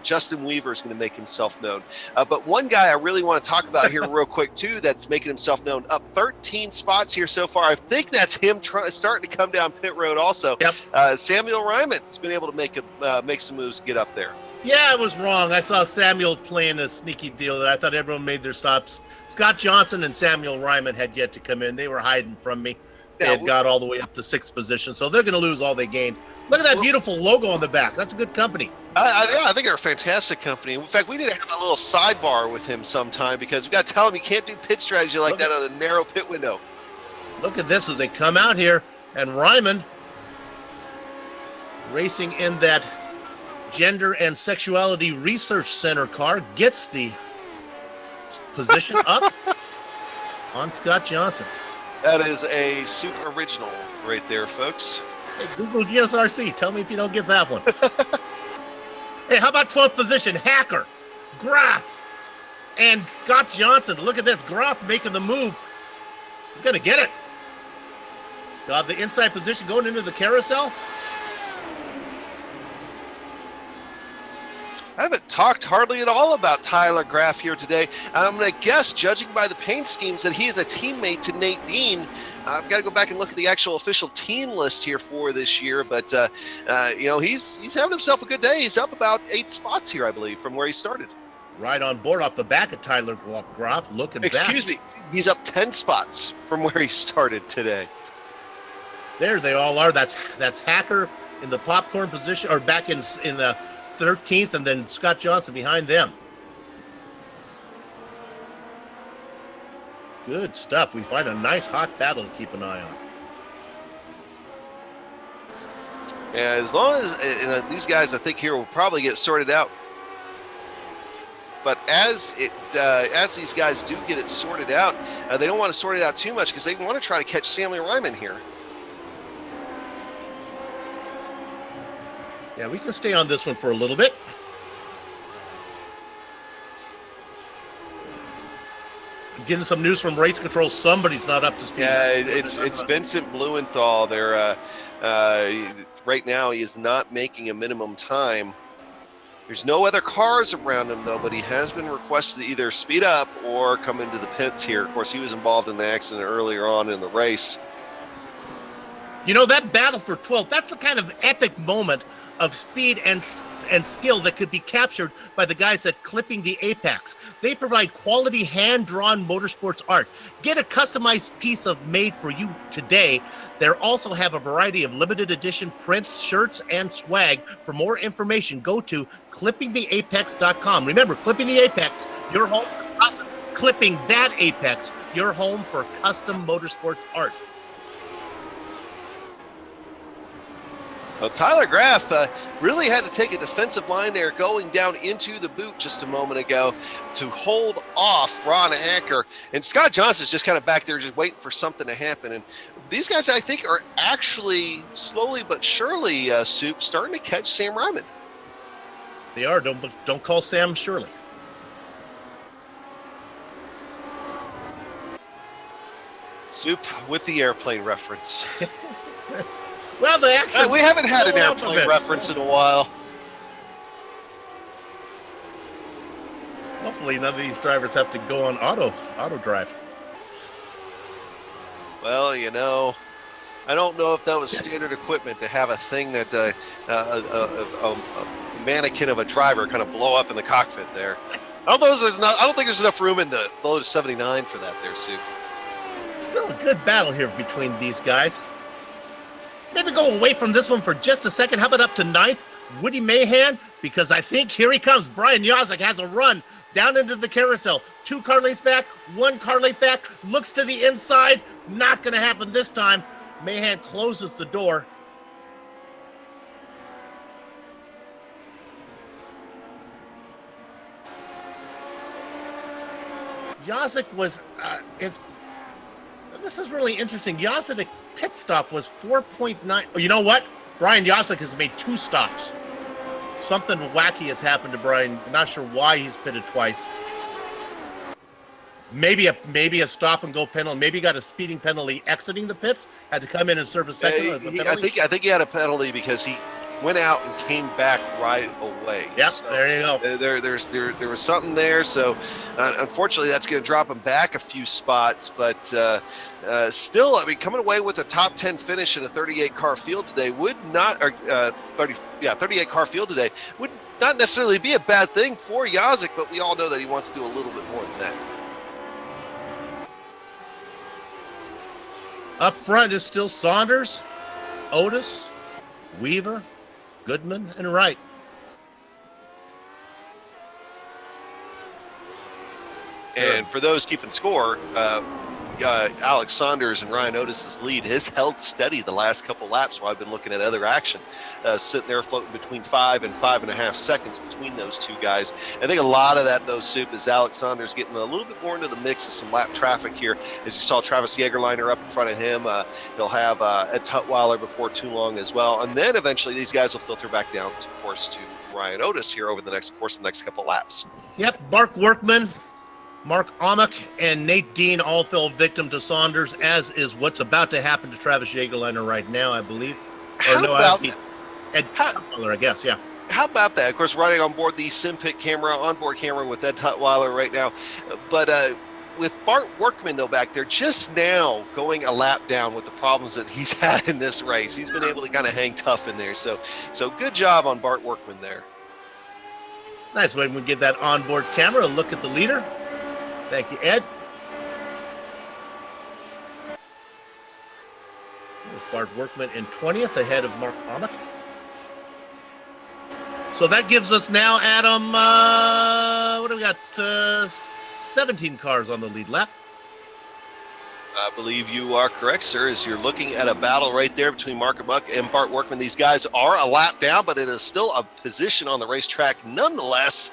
Speaker 3: Justin Weaver is going to make himself known. But one guy I really want to talk about here real quick, too, that's making himself known, up 13 spots here so far. I think that's him starting to come down pit road also.
Speaker 4: Yep.
Speaker 3: Samuel Ryman has been able to make some moves and get up there.
Speaker 4: Yeah, I was wrong. I saw Samuel playing a sneaky deal that I thought everyone made their stops. Scott Johnson and Samuel Ryman had yet to come in. They were hiding from me. They had got all the way up to 6th position, so they're going to lose all they gained. Look at that beautiful logo on the back. That's a good company.
Speaker 3: I think they're a fantastic company. In fact, we need to have a little sidebar with him sometime because we got to tell him you can't do pit strategy like that on a narrow pit window.
Speaker 4: Look at this as they come out here, and Ryman racing in that Gender and Sexuality Research Center car gets the position up on Scott Johnson.
Speaker 3: That is a super original right there, folks.
Speaker 4: Hey, Google GSRC. Tell me if you don't get that one. Hey, how about 12th position? Hacker, Graf, and Scott Johnson. Look at this. Graf making the move. He's going to get it. Got the inside position going into the carousel.
Speaker 3: I haven't talked hardly at all about Tyler Graf here today. I'm going to guess, judging by the paint schemes, that he's a teammate to Nate Dean. I've got to go back and look at the actual official team list here for this year, but he's having himself a good day. He's up about 8 spots here, I believe, from where he started.
Speaker 4: Right on board off the back of Tyler Graf, looking back.
Speaker 3: Excuse me, he's up 10 spots from where he started today.
Speaker 4: There they all are. That's Hacker in the popcorn position, or back in the 13th, and then Scott Johnson behind them. Good stuff. We find a nice hot battle to keep an eye on.
Speaker 3: Yeah, as long as these guys, I think here will probably get sorted out. But as these guys do get it sorted out, they don't want to sort it out too much because they want to try to catch Samuel Ryman here.
Speaker 4: Yeah, we can stay on this one for a little bit. getting some news from race control. Somebody's not up to speed.
Speaker 3: Yeah, it's Vincent Blumenthal. They're right now he is not making a minimum time. There's no other cars around him, though, but he has been requested to either speed up or come into the pits here. Of course, he was involved in an accident earlier on in the race.
Speaker 4: You know, that battle for 12th, that's the kind of epic moment of speed and skill that could be captured by the guys at Clipping the Apex. They provide quality hand-drawn motorsports art. Get a customized piece of made for you today. They also have a variety of limited edition prints, shirts, and swag. For more information, go to clippingtheapex.com. Remember, Clipping the Apex, your home for custom. Clipping that Apex, your home for custom motorsports art.
Speaker 3: Well, Tyler Graff really had to take a defensive line there going down into the boot just a moment ago to hold off Ron Acker. And Scott Johnson's just kind of back there just waiting for something to happen. And these guys, I think, are actually slowly but surely, Soup, starting to catch Sam Ryman.
Speaker 4: They are. Don't call Sam Shirley.
Speaker 3: Soup with the airplane reference.
Speaker 4: Well, they actually...
Speaker 3: we haven't had an airplane reference in a while.
Speaker 4: Hopefully none of these drivers have to go on auto drive.
Speaker 3: Well, you know, I don't know if that was standard equipment to have a thing that a mannequin of a driver kind of blow up in the cockpit there. I don't think there's enough room in the Lotus 79 for that there, Sue.
Speaker 4: Still a good battle here between these guys. Maybe go away from this one for just a second. How about up to 9th? Woody Mahan, because I think here he comes. Brian Yozik has a run down into the carousel. 2 car lengths back, 1 car length back, looks to the inside. Not going to happen this time. Mahan closes the door. Yozik was, this is really interesting. Yozik pit stop was 4.9. Oh, you know what? Brian Yozik has made 2 stops. Something wacky has happened to Brian. Not sure why he's pitted twice. Maybe a stop and go penalty. Maybe he got a speeding penalty exiting the pits. Had to come in and serve a second.
Speaker 3: I think he had a penalty because he went out and came back right away.
Speaker 4: Yep,
Speaker 3: so
Speaker 4: there you go.
Speaker 3: There was something there. So unfortunately, that's going to drop him back a few spots. But still, I mean, coming away with a top 10 finish in a 38 car field today would not, 38 car field today would not necessarily be a bad thing for Yozik. But we all know that he wants to do a little bit more than that.
Speaker 4: Up front is still Saunders, Otis, Weaver, Goodman, and Wright.
Speaker 3: And for those keeping score, Alex Saunders and Ryan Otis's lead has held steady the last couple laps while I've been looking at other action, sitting there floating between 5 and 5.5 seconds between those two guys. I think a lot of that, though, Soup, is Alex Saunders getting a little bit more into the mix of some lap traffic here. As you saw Travis Jägerliner up in front of him, he'll have Ed Tutwiler before too long as well. And then eventually these guys will filter back down, of course, to Ryan Otis here over the next couple laps.
Speaker 4: Yep, Mark Workman, Mark Amick, and Nate Dean all fell victim to Saunders, as is what's about to happen to Travis Jägerliner right now, I believe.
Speaker 3: Ed
Speaker 4: Tutwiler, I guess, yeah.
Speaker 3: How about that? Of course, riding on board the SimPit camera, onboard camera with Ed Tutwiler right now. But with Bart Workman, though, back there, just now going a lap down with the problems that he's had in this race. He's been able to kind of hang tough in there. So good job on Bart Workman there.
Speaker 4: Nice when we give that onboard camera a look at the leader. Thank you, Ed. There's Bart Workman in 20th, ahead of Mark Amick. So that gives us now, Adam, what do we got? 17 cars on the lead lap.
Speaker 3: I believe you are correct, sir, as you're looking at a battle right there between Mark Amick and Bart Workman. These guys are a lap down, but it is still a position on the racetrack nonetheless.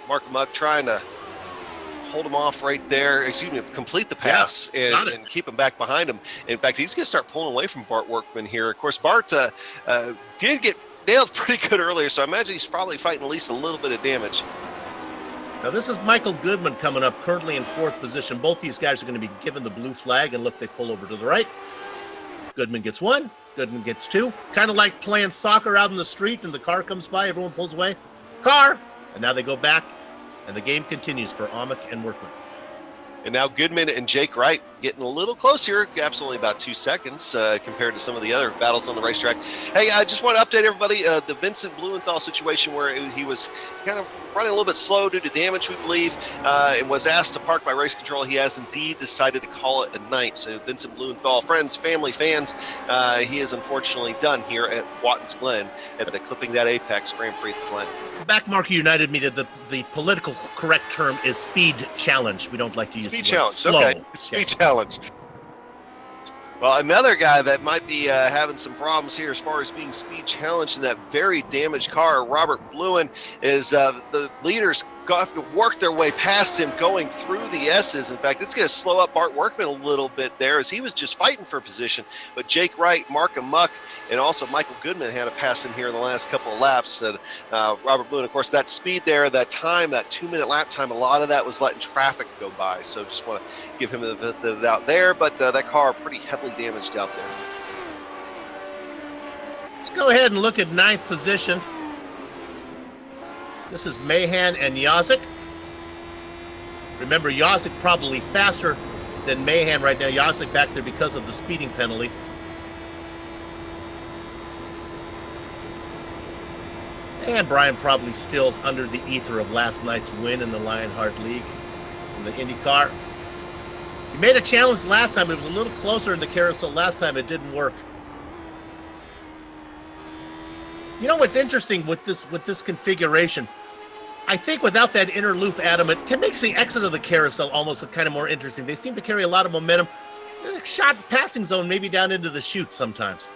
Speaker 3: Mark Amick trying to hold him off right there, complete the pass and keep him back behind him. In fact, he's going to start pulling away from Bart Workman here. Of course, Bart did get nailed pretty good earlier, so I imagine he's probably fighting at least a little bit of damage.
Speaker 4: Now this is Michael Goodman coming up, currently in 4th position. Both these guys are going to be given the blue flag, and look, they pull over to the right. Goodman gets 1, Goodman gets 2. Kind of like playing soccer out in the street and the car comes by, everyone pulls away. Car! And now they go back, and the game continues for Amick and Workman.
Speaker 3: And now Goodman and Jake Wright getting a little closer. Gaps only about 2 seconds compared to some of the other battles on the racetrack. Hey, I just want to update everybody. The Vincent Blumenthal situation where he was kind of running a little bit slow due to damage, we believe, and was asked to park by race control. He has indeed decided to call it a night. So Vincent Blumenthal, friends, family, fans, he is unfortunately done here at Watkins Glen at the Clipping That Apex Grand Prix at Glen.
Speaker 4: Backmarker United Media, the political correct term is speed challenge. We don't like to use
Speaker 3: speed
Speaker 4: the
Speaker 3: challenge.
Speaker 4: slow.
Speaker 3: Okay, speed challenge. Well, another guy that might be having some problems here as far as being speed challenged in that very damaged car, Robert Bluen, is the leaders have to work their way past him going through the S's. In fact, it's going to slow up Bart Workman a little bit there as he was just fighting for position. But Jake Wright, Mark Muck, and also Michael Goodman had to pass him here in the last couple of laps. And Robert Bluen, of course, that speed there, that time, that 2-minute lap time, a lot of that was letting traffic go by. So just want to give him the doubt there. But that car pretty heavily damaged out there.
Speaker 4: Let's go ahead and look at 9th position. This is Mahan and Yazik. Remember, Yazik probably faster than Mahan right now. Yazik back there because of the speeding penalty. And Brian probably still under the ether of last night's win in the Lionheart League in the IndyCar. He made a challenge last time. It was a little closer in the carousel last time. It didn't work. You know what's interesting with this configuration? I think without that inner loop, Adam, it makes the exit of the carousel almost kind of more interesting. They seem to carry a lot of momentum. Shot passing zone maybe down into the chute sometimes.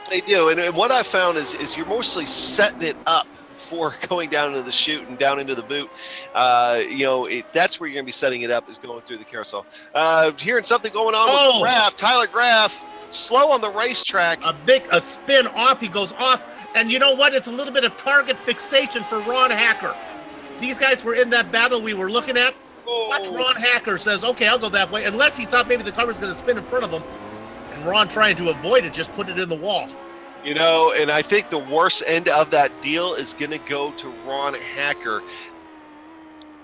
Speaker 3: They do, and what I found is you're mostly setting it up for going down into the chute and down into the boot. That's where you're going to be setting it up, is going through the carousel. Hearing something going on with Graff, Tyler Graff, slow on the racetrack.
Speaker 4: A spin off, he goes off, and you know what? It's a little bit of target fixation for Ron Hacker. These guys were in that battle we were looking at. Watch Ron Hacker says, okay, I'll go that way, unless he thought maybe the car was going to spin in front of him. And Ron, trying to avoid it, just put it in the wall.
Speaker 3: You know, and I think the worst end of that deal is going to go to Ron Hacker.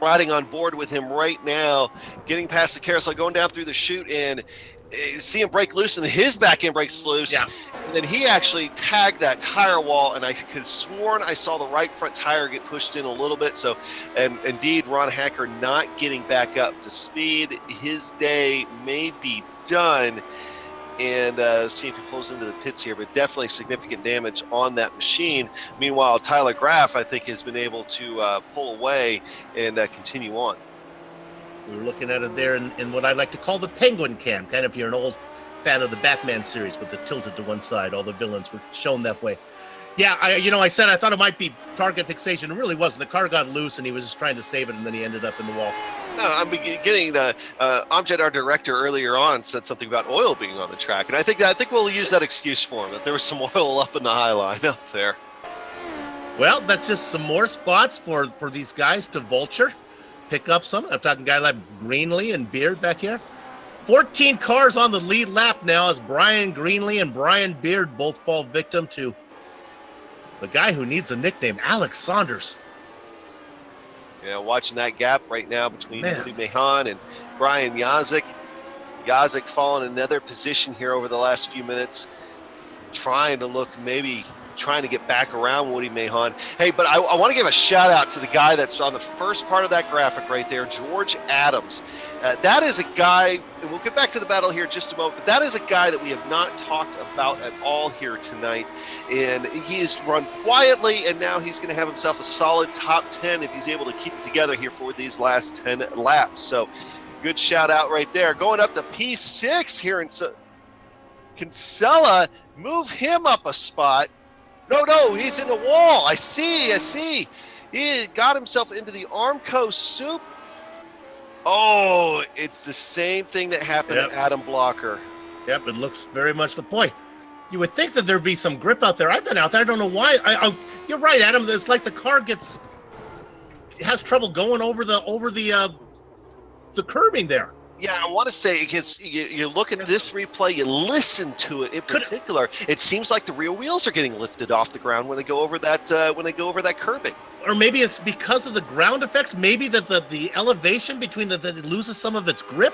Speaker 3: Riding on board with him right now, getting past the carousel, going down through the chute, and see him break loose, and his back end breaks loose.
Speaker 4: Yeah.
Speaker 3: And then he actually tagged that tire wall, and I could have sworn I saw the right front tire get pushed in a little bit. So, and indeed, Ron Hacker not getting back up to speed. His day may be done. And see if he pulls into the pits here, but definitely significant damage on that machine. Meanwhile, Tyler Graff, I think, has been able to pull away and continue on.
Speaker 4: We were looking at it there in what I like to call the penguin cam, kind of if you're an old fan of the Batman series with the tilted to one side, all the villains were shown that way. Yeah, I said I thought it might be target fixation. It really wasn't. The car got loose, and he was just trying to save it, and then he ended up in the wall.
Speaker 3: No, I'm getting the Amjad, our director, earlier on said something about oil being on the track, and I think we'll use that excuse for him, that there was some oil up in the high line up there.
Speaker 4: Well, that's just some more spots for these guys to vulture, pick up some. I'm talking guys like Greenlee and Beard back here. 14 cars on the lead lap now as Brian Greenlee and Brian Beard both fall victim to the guy who needs a nickname, Alex Saunders.
Speaker 3: Yeah, watching that gap right now between Woody Mahan and Brian Yazik. Yazik falling another position here over the last few minutes, trying to get back around Woody Mahan. Hey, but I want to give a shout out to the guy that's on the first part of that graphic right there, George Adams. That is a guy, and we'll get back to the battle here in just a moment, but that is a guy that we have not talked about at all here tonight. And he has run quietly, and now he's going to have himself a solid top 10 if he's able to keep it together here for these last 10 laps. So good shout out right there. Going up to P6 here in Kinsella, move him up a spot. No, he's in the wall. I see. He got himself into the Armco soup. Oh, it's the same thing that happened to Adam Blocker.
Speaker 4: Yep, it looks very much the point. You would think that there'd be some grip out there. I've been out there. I don't know why. You're right, Adam. It's like the car gets has trouble going over the curbing there.
Speaker 3: Yeah, I want to say, because you look at this replay, you listen to it in particular, it seems like the rear wheels are getting lifted off the ground when they go over that curbing.
Speaker 4: Or maybe it's because of the ground effects. Maybe that the elevation between that it loses some of its grip.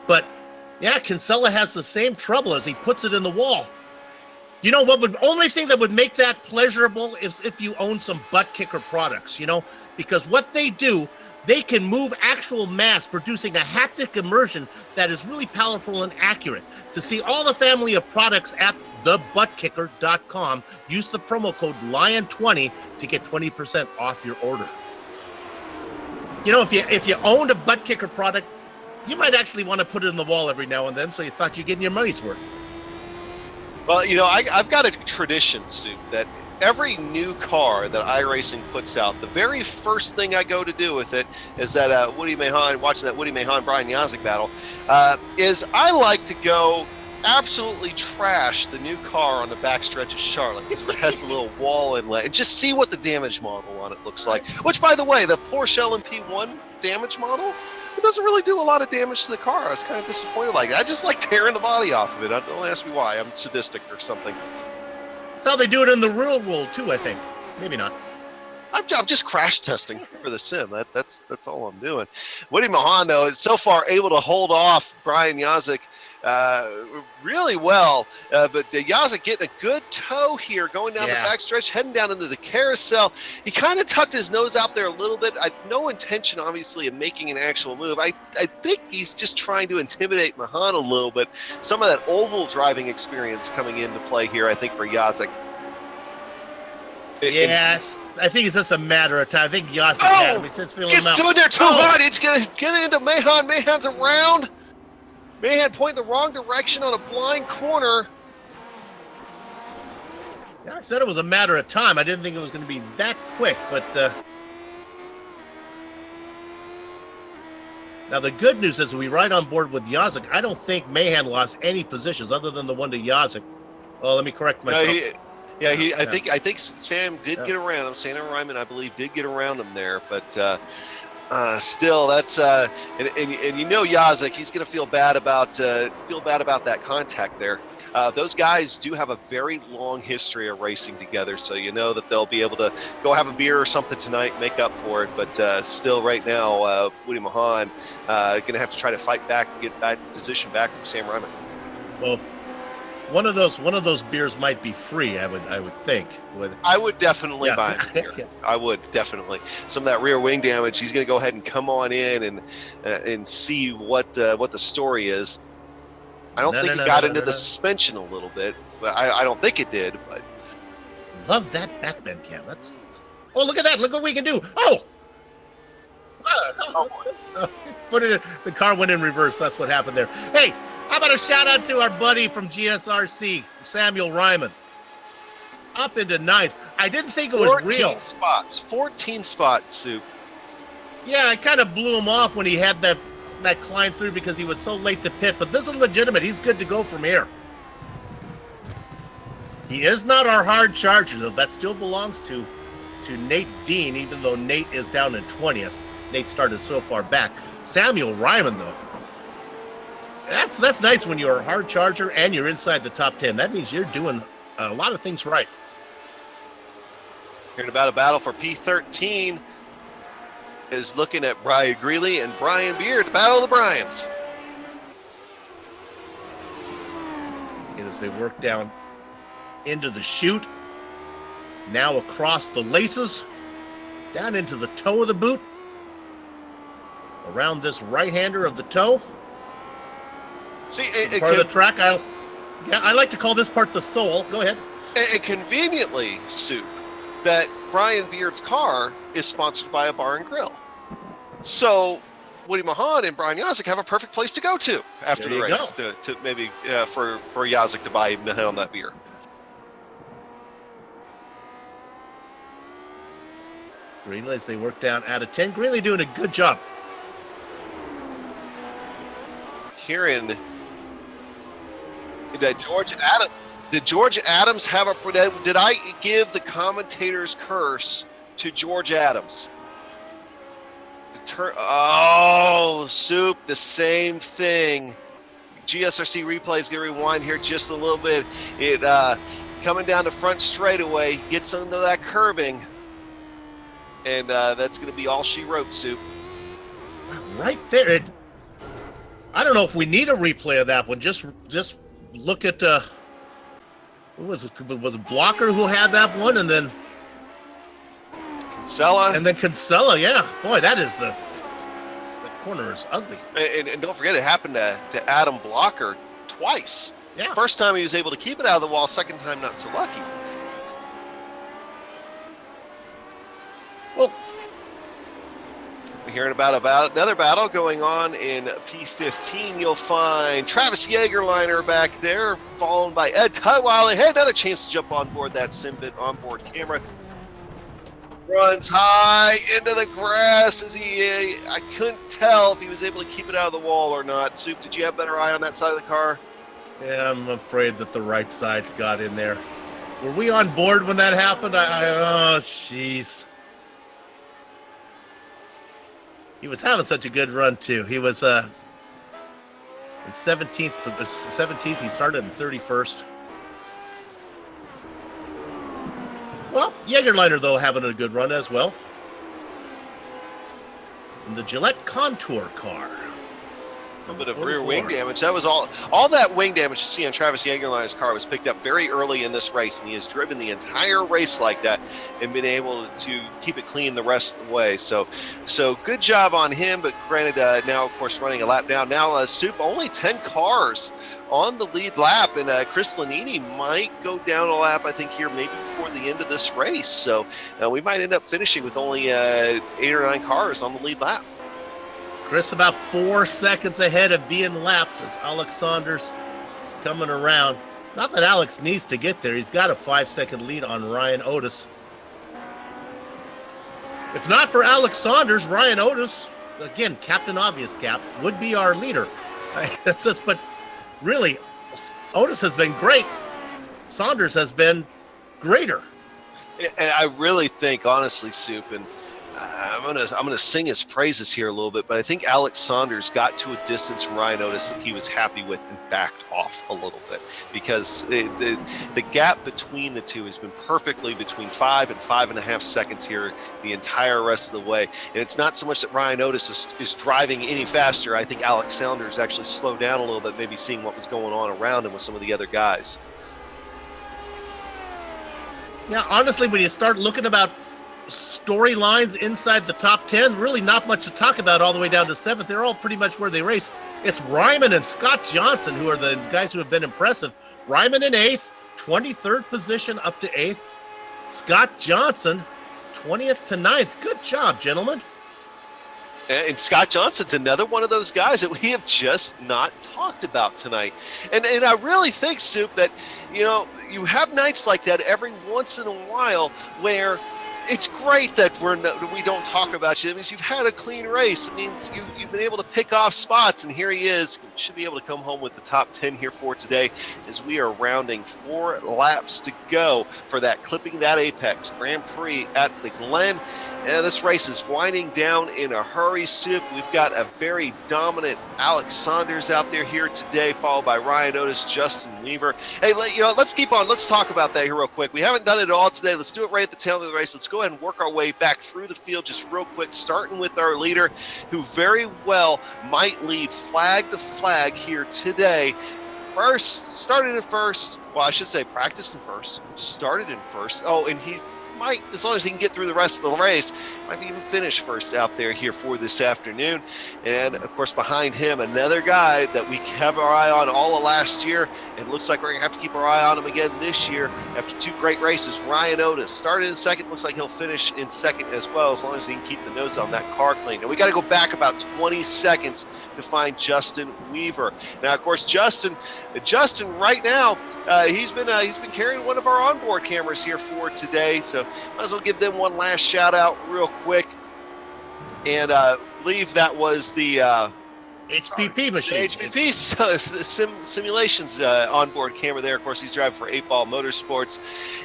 Speaker 4: But yeah, Kinsella has the same trouble as he puts it in the wall. You know what? Only thing that would make that pleasurable is if you own some butt kicker products. Because what they do. They can move actual mass, producing a haptic immersion that is really powerful and accurate. To see all the family of products at thebuttkicker.com, use the promo code LION20 to get 20% off your order. If you owned a butt kicker product, you might actually want to put it in the wall every now and then, so you thought you're getting your money's worth.
Speaker 3: Well, I've got a tradition, Soup, that every new car that iRacing puts out, the very first thing I go to do with it is that watching that Woody Mahon Brian Yazek battle, is I like to go absolutely trash the new car on the backstretch of Charlotte, because it has a little wall inlet, and just see what the damage model on it looks like. Which, by the way, the Porsche LMP1 damage model, it doesn't really do a lot of damage to the car. I was kind of disappointed. I just like tearing the body off of it. Don't ask me why. I'm sadistic or something.
Speaker 4: That's how they do it in the real world too, I think. Maybe not.
Speaker 3: I'm just crash testing for the sim. That's all I'm doing. Woody Mahon, though, is so far able to hold off Brian Yazek really well. But Yazek getting a good toe here, going down the backstretch, heading down into the carousel. He kind of tucked his nose out there a little bit. No intention, obviously, of making an actual move. I think he's just trying to intimidate Mahon a little bit. Some of that oval driving experience coming into play here, I think, for Yazek.
Speaker 4: I think it's just a matter of time. I think Yazek he's just feeling him out.
Speaker 3: It's doing there too hard. It's going to get into Mahon. Mahon's around. Mahon pointing the wrong direction on a blind corner.
Speaker 4: Yeah, I said it was a matter of time. I didn't think it was going to be that quick, but now the good news is we ride on board with Yazek. I don't think Mahon lost any positions other than the one to Yazek. Oh, let me correct myself.
Speaker 3: I think Sam did get around him. Sam Ryman, I believe, did get around him there, but still, that's and Yazek, he's going to feel bad about that contact there. Those guys do have a very long history of racing together, so that they'll be able to go have a beer or something tonight, make up for it. But still, right now, Woody Mahon going to have to try to fight back, get that position back from Sam Ryman.
Speaker 4: Well, one of those beers might be free. I would think.
Speaker 3: I would definitely buy him a beer. I would definitely. Some of that rear wing damage. He's going to go ahead and come on in and see what the story is. I don't think he got into the suspension a little bit, but I don't think it did. But
Speaker 4: love that Batman cam. Oh, look at that! Look what we can do! Oh. Put it in, the car went in reverse. That's what happened there. Hey, how about a shout out to our buddy from GSRC, Samuel Ryman, up into ninth. I didn't think it was real.
Speaker 3: 14 spots, Soup.
Speaker 4: Yeah, I kind of blew him off when he had that climb through because he was so late to pit. But this is legitimate. He's good to go from here. He is not our hard charger, though. That still belongs to Nate Dean, even though Nate is down in 20th. Nate started so far back. Samuel Ryman, though. That's nice when you're a hard charger and you're inside the top 10. That means you're doing a lot of things right.
Speaker 3: Hearing about a battle for P13 is looking at Brian Greeley and Brian Beard, the battle of the Bryans.
Speaker 4: And as they work down into the chute, now across the laces, down into the toe of the boot, around this right-hander of the toe.
Speaker 3: See,
Speaker 4: part of the track, I like to call this part the soul. Go ahead.
Speaker 3: And conveniently, Soup, that Brian Beard's car is sponsored by a bar and grill. So Woody Mahon and Brian Yazek have a perfect place to go to after the race to maybe for Yazek to buy Mahon that beer.
Speaker 4: Greenlee, as they work down out of 10. Greenlee doing a good job.
Speaker 3: Hearing that did George Adams have did I give the commentator's curse to George Adams? Soup, the same thing. GSRC replay is going to rewind here just a little bit. It coming down the front straightaway, gets under that curbing, and that's going to be all she wrote, Soup.
Speaker 4: Right there. I don't know if we need a replay of that one. Just look at who was it? Was it Blocker who had that one, and then
Speaker 3: Kinsella,
Speaker 4: yeah. Boy, that is the corner is ugly.
Speaker 3: And don't forget, it happened to Adam Blocker twice.
Speaker 4: Yeah.
Speaker 3: First time he was able to keep it out of the wall. Second time, not so lucky.
Speaker 4: Well,
Speaker 3: we're hearing about another battle going on in P15. You'll find Travis Jaegerliner back there, followed by Ed Tutwiler. Had another chance to jump on board that SimBit onboard camera. Runs high into the grass as I couldn't tell if he was able to keep it out of the wall or not. Soup, did you have better eye on that side of the car?
Speaker 4: Yeah, I'm afraid that the right side's got in there. Were we on board when that happened? Oh, jeez. He was having such a good run, too. He was in 17th. He started in 31st. Well, Jaegerliner, though, having a good run as well. In the Gillette Contour car.
Speaker 3: A little bit of rear wing damage. That was all that wing damage you see on Travis Jaegerliner's car was picked up very early in this race, and he has driven the entire race like that and been able to keep it clean the rest of the way. So good job on him, but granted, now, of course, running a lap down. Now, Soup, only 10 cars on the lead lap, and Chris Lanini might go down a lap, I think, here maybe before the end of this race. So we might end up finishing with only 8 or 9 cars on the lead lap.
Speaker 4: Chris about 4 seconds ahead of being lapped as Alex Saunders coming around. Not that Alex needs to get there. He's got a 5-second lead on Ryan Otis. If not for Alex Saunders, Ryan Otis, again, Captain Obvious Cap, would be our leader. But really, Otis has been great. Saunders has been greater.
Speaker 3: And I really think, honestly, Soup, and I'm gonna sing his praises here a little bit, but I think Alex Saunders got to a distance from Ryan Otis that he was happy with and backed off a little bit, because the gap between the two has been perfectly between 5 and 5.5 seconds here the entire rest of the way. And it's not so much that Ryan Otis is driving any faster. I think Alex Saunders actually slowed down a little bit, maybe seeing what was going on around him with some of the other guys.
Speaker 4: Yeah, honestly, when you start looking about storylines inside the top 10, really not much to talk about all the way down to 7th. They're all pretty much where they race. It's Ryman and Scott Johnson who are the guys who have been impressive. Ryman in 8th, 23rd position up to 8th. Scott Johnson, 20th to 9th. Good job, gentlemen.
Speaker 3: And Scott Johnson's another one of those guys that we have just not talked about tonight. And I really think, Soup, that, you have nights like that every once in a while where it's great that we don't talk about you. It means you've had a clean race. It means you've been able to pick off spots, and here he is. Should be able to come home with the top 10 here for today, as we are rounding 4 laps to go for that Clipping That Apex Grand Prix at the Glen. And this race is winding down in a hurry, Soup. We've got a very dominant Alex Saunders out there here today, followed by Ryan Otis, Justin Weaver. Hey, let's keep on. Let's talk about that here real quick. We haven't done it all today. Let's do it right at the tail of the race. Let's go ahead and work our way back through the field just real quick, starting with our leader, who very well might lead flag to flag here today. Started in first. Well, I should say practiced in first. Started in first. Oh, and he might, as long as he can get through the rest of the race, might even finish first out there here for this afternoon. And of course, behind him, another guy that we have our eye on all of last year, and looks like we're gonna have to keep our eye on him again this year after 2 great races. Ryan Otis started in second, looks like he'll finish in second as well, as long as he can keep the nose on that car clean. And we got to go back about 20 seconds to find Justin Weaver. Now, of course, Justin right now, he's been carrying one of our onboard cameras here for today, so might as well give them one last shout out real quick. And believe that was the
Speaker 4: HPP machine.
Speaker 3: HPP simulations onboard camera there. Of course, he's driving for 8 Ball Motorsports,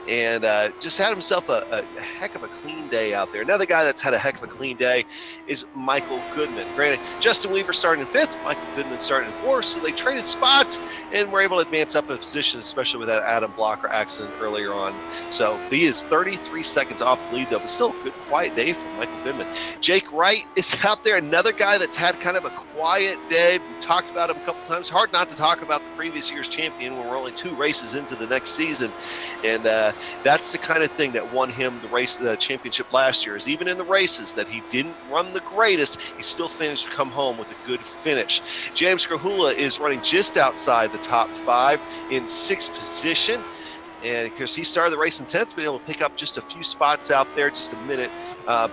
Speaker 3: and just had himself a heck of a clean day out there. Another guy that's had a heck of a clean day is Michael Goodman. Granted, Justin Weaver starting in 5th, Michael Goodman starting in 4th, so they traded spots and were able to advance up in position, especially with that Adam Blocker accident earlier on. So he is 33 seconds off the lead, though, but still a good, quiet day for Michael Goodman. Jake Wright is out there, another guy that's had kind of a quiet day. We talked about him a couple times. Hard not to talk about the previous year's champion when we're only 2 races into the next season, and that's the kind of thing that won him the championship last year. Is even in the races that he didn't run the greatest, he still finished to come home with a good finish. James Krahula is running just outside the top 5 in 6th position. And of course, he started the race in 10th, but able to pick up just a few spots out there, just a minute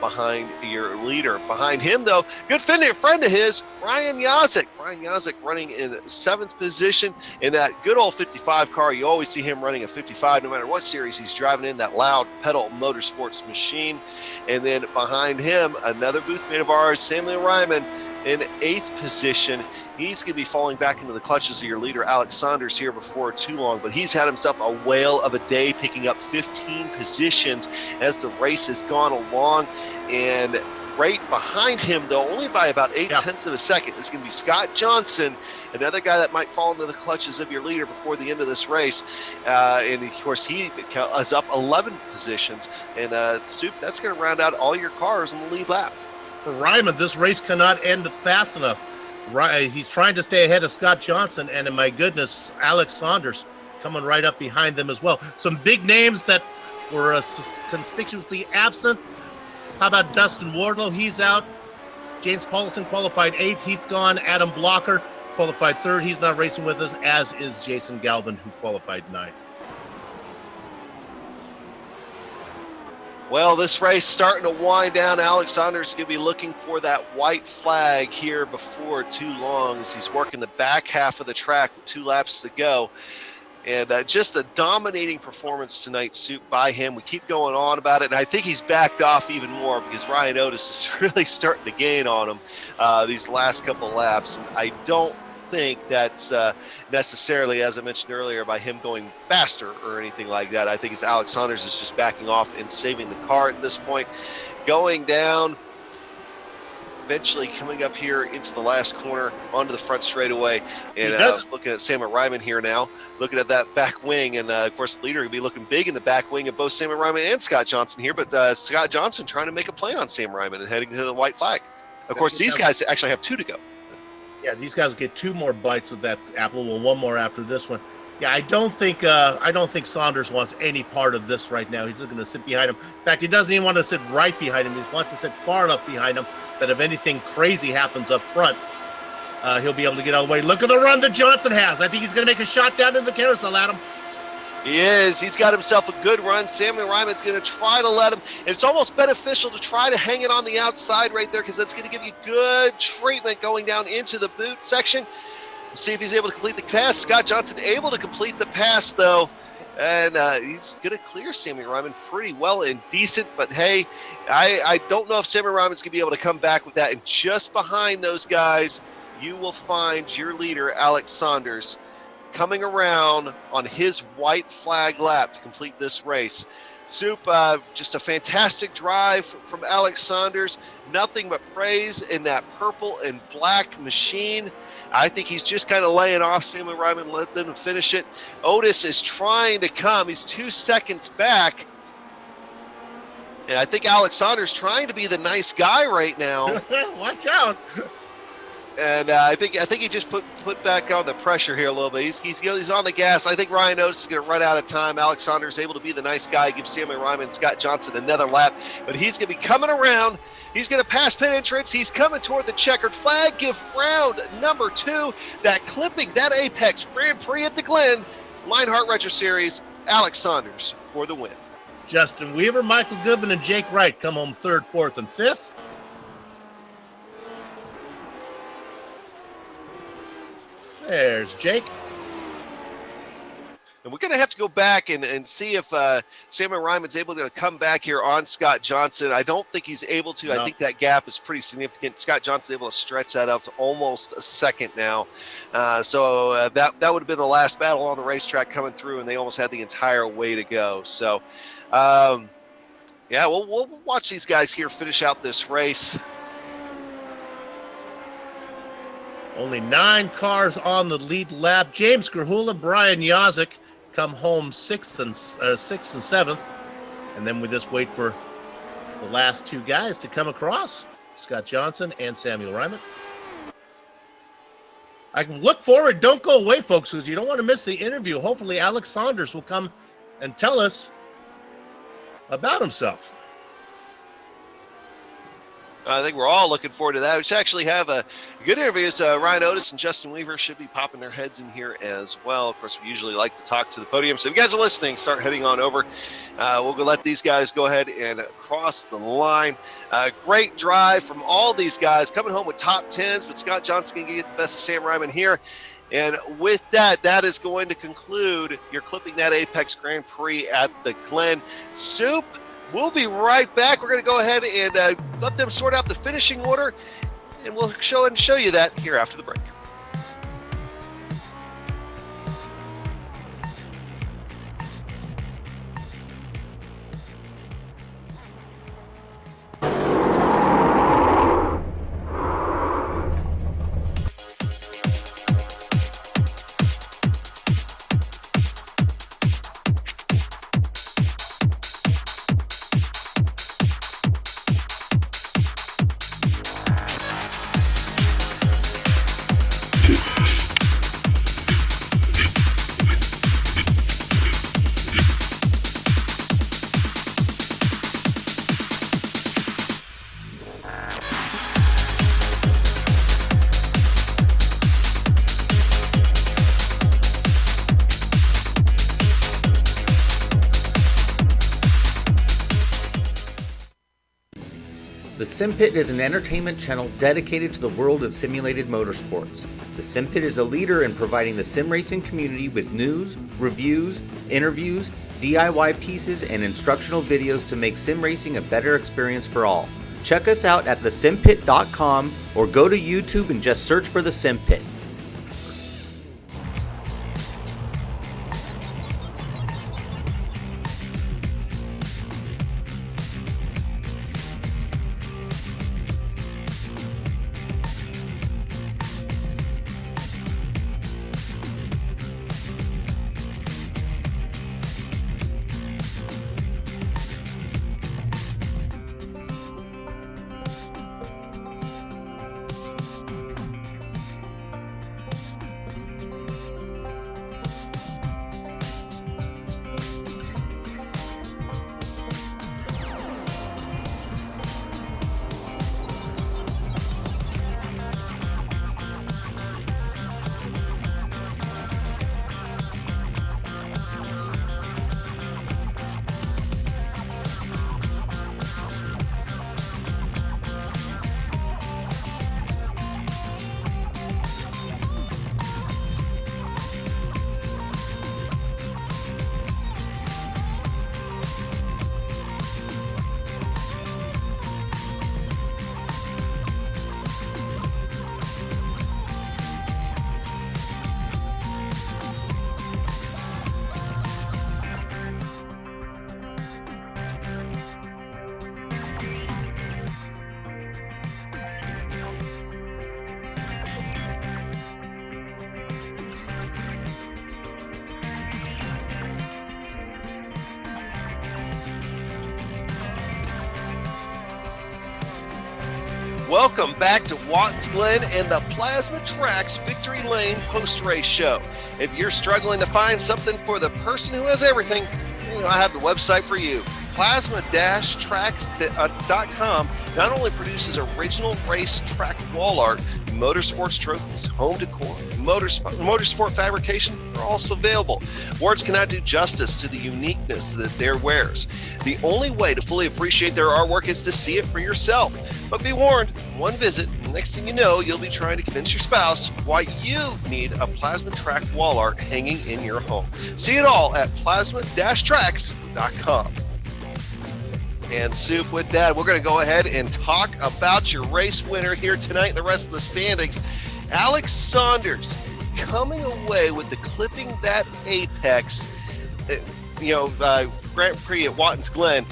Speaker 3: behind your leader. Behind him, though, good friend of his, Brian Yazik. Brian Yazik running in 7th position in that good old 55 car. You always see him running a 55 no matter what series he's driving in, that loud pedal motorsports machine. And then behind him, another booth mate of ours, Samuel Ryman, in 8th position. He's going to be falling back into the clutches of your leader, Alex Saunders, here before too long, but he's had himself a whale of a day, picking up 15 positions as the race has gone along. And right behind him, though, only by about 0.8 of a second, is going to be Scott Johnson, another guy that might fall into the clutches of your leader before the end of this race. And, of course, he is up 11 positions. And, Soup, that's going to round out all your cars in the lead lap.
Speaker 4: For Ryman, this race cannot end fast enough. He's trying to stay ahead of Scott Johnson, and my goodness, Alex Saunders coming right up behind them as well. Some big names that were conspicuously absent. How about Dustin Wardlow? He's out. James Paulson qualified 8th. He's gone. Adam Blocker qualified 3rd. He's not racing with us, as is Jason Galvin, who qualified 9th.
Speaker 3: Well, this race starting to wind down. Alex Saunders is going to be looking for that white flag here before too long as he's working the back half of the track with 2 laps to go. And just a dominating performance tonight, Soup, by him. We keep going on about it, and I think he's backed off even more because Ryan Otis is really starting to gain on him these last couple laps. And I don't think that's necessarily, as I mentioned earlier, by him going faster or anything like that. I think it's Alex Saunders is just backing off and saving the car at this point. Going down, eventually coming up here into the last corner onto the front straightaway, and looking at Samuel Ryman here now, looking at that back wing, and of course the leader will be looking big in the back wing of both Samuel Ryman and Scott Johnson here, but Scott Johnson trying to make a play on Sam Ryman and heading to the white flag. Of course, these guys actually have 2 to go.
Speaker 4: Yeah, these guys will get 2 more bites of that apple. Well, 1 more after this one. Yeah, I don't think Saunders wants any part of this right now. He's just going to sit behind him. In fact, he doesn't even want to sit right behind him. He wants to sit far enough behind him that if anything crazy happens up front, he'll be able to get out of the way. Look at the run that Johnson has. I think he's going to make a shot down into the carousel, Adam.
Speaker 3: He is. He's got himself a good run. Samuel Ryman's going to try to let him. And it's almost beneficial to try to hang it on the outside right there because that's going to give you good treatment going down into the boot section. See if he's able to complete the pass. Scott Johnson able to complete the pass, though. And he's going to clear Samuel Ryman pretty well and decent. But, hey, I don't know if Samuel Ryman's going to be able to come back with that. And just behind those guys, you will find your leader, Alex Saunders, coming around on his white flag lap to complete this race. Soup, just a fantastic drive from Alex Saunders. Nothing but praise in that purple and black machine. I think he's just kind of laying off Samuel Ryman and let them finish it. Otis is trying to come. He's 2 seconds back. And I think Alex Saunders trying to be the nice guy right now.
Speaker 4: Watch out.
Speaker 3: And I think he just put back on the pressure here a little bit. He's on the gas. I think Ryan Otis is going to run out of time. Alex Saunders able to be the nice guy, give Samuel Ryman and Scott Johnson another lap. But he's going to be coming around. He's going to pass pit entrance. He's coming toward the checkered flag. Give round number 2. That clipping, that Apex Grand Prix at the Glen. Lionheart Retro Series, Alex Saunders for the win.
Speaker 4: Justin Weaver, Michael Goodman, and Jake Wright come home 3rd, 4th, and 5th. There's Jake.
Speaker 3: And we're going to have to go back and see if Samuel Ryman's able to come back here on Scott Johnson. I don't think he's able to. No. I think that gap is pretty significant. Scott Johnson's able to stretch that out to almost a second now. So that would have been the last battle on the racetrack coming through, and they almost had the entire way to go. So, yeah, we'll watch these guys here finish out this race.
Speaker 4: Only 9 cars on the lead lap. James Grahula, Brian Yazik come home 6th and 7th. And then we just wait for the last 2 guys to come across, Scott Johnson and Samuel Ryman. I can look forward. Don't go away, folks, because you don't want to miss the interview. Hopefully Alex Saunders will come and tell us about himself.
Speaker 3: I think we're all looking forward to that. We should actually have a good interview. Ryan Otis and Justin Weaver should be popping their heads in here as well. Of course, we usually like to talk to the podium. So if you guys are listening, start heading on over. We'll go let these guys go ahead and cross the line. Great drive from all these guys coming home with top 10s, but Scott Johnson can get the best of Sam Ryman here. And with that, that is going to conclude your Clipping That Apex Grand Prix at the Glen. Soup. We'll be right back. We're going to go ahead and let them sort out the finishing order, and we'll show you that here after the break.
Speaker 6: The Sim Pit is an entertainment channel dedicated to the world of simulated motorsports. The Sim Pit is a leader in providing the sim racing community with news, reviews, interviews, DIY pieces, and instructional videos to make sim racing a better experience for all. Check us out at thesimpit.com or go to YouTube and just search for The Sim Pit.
Speaker 3: Welcome back to Watkins, Glen and the Plasma Tracks Victory Lane post-race show. If you're struggling to find something for the person who has everything, I have the website for you. Plasma-tracks.com not only produces original race track wall art, motorsports trophies, home decor, motorsport fabrication are also available. Words cannot do justice to the uniqueness that their wears. The only way to fully appreciate their artwork is to see it for yourself. But be warned, one visit Next thing you know, you'll be trying to convince your spouse why you need a plasma track wall art hanging in your home. See it all at plasma-tracks.com. And Soup, with that, we're going to go ahead and talk about your race winner here tonight and the rest of the standings. Alex Saunders coming away with the Clipping That Apex, Grand Prix at Watkins Glen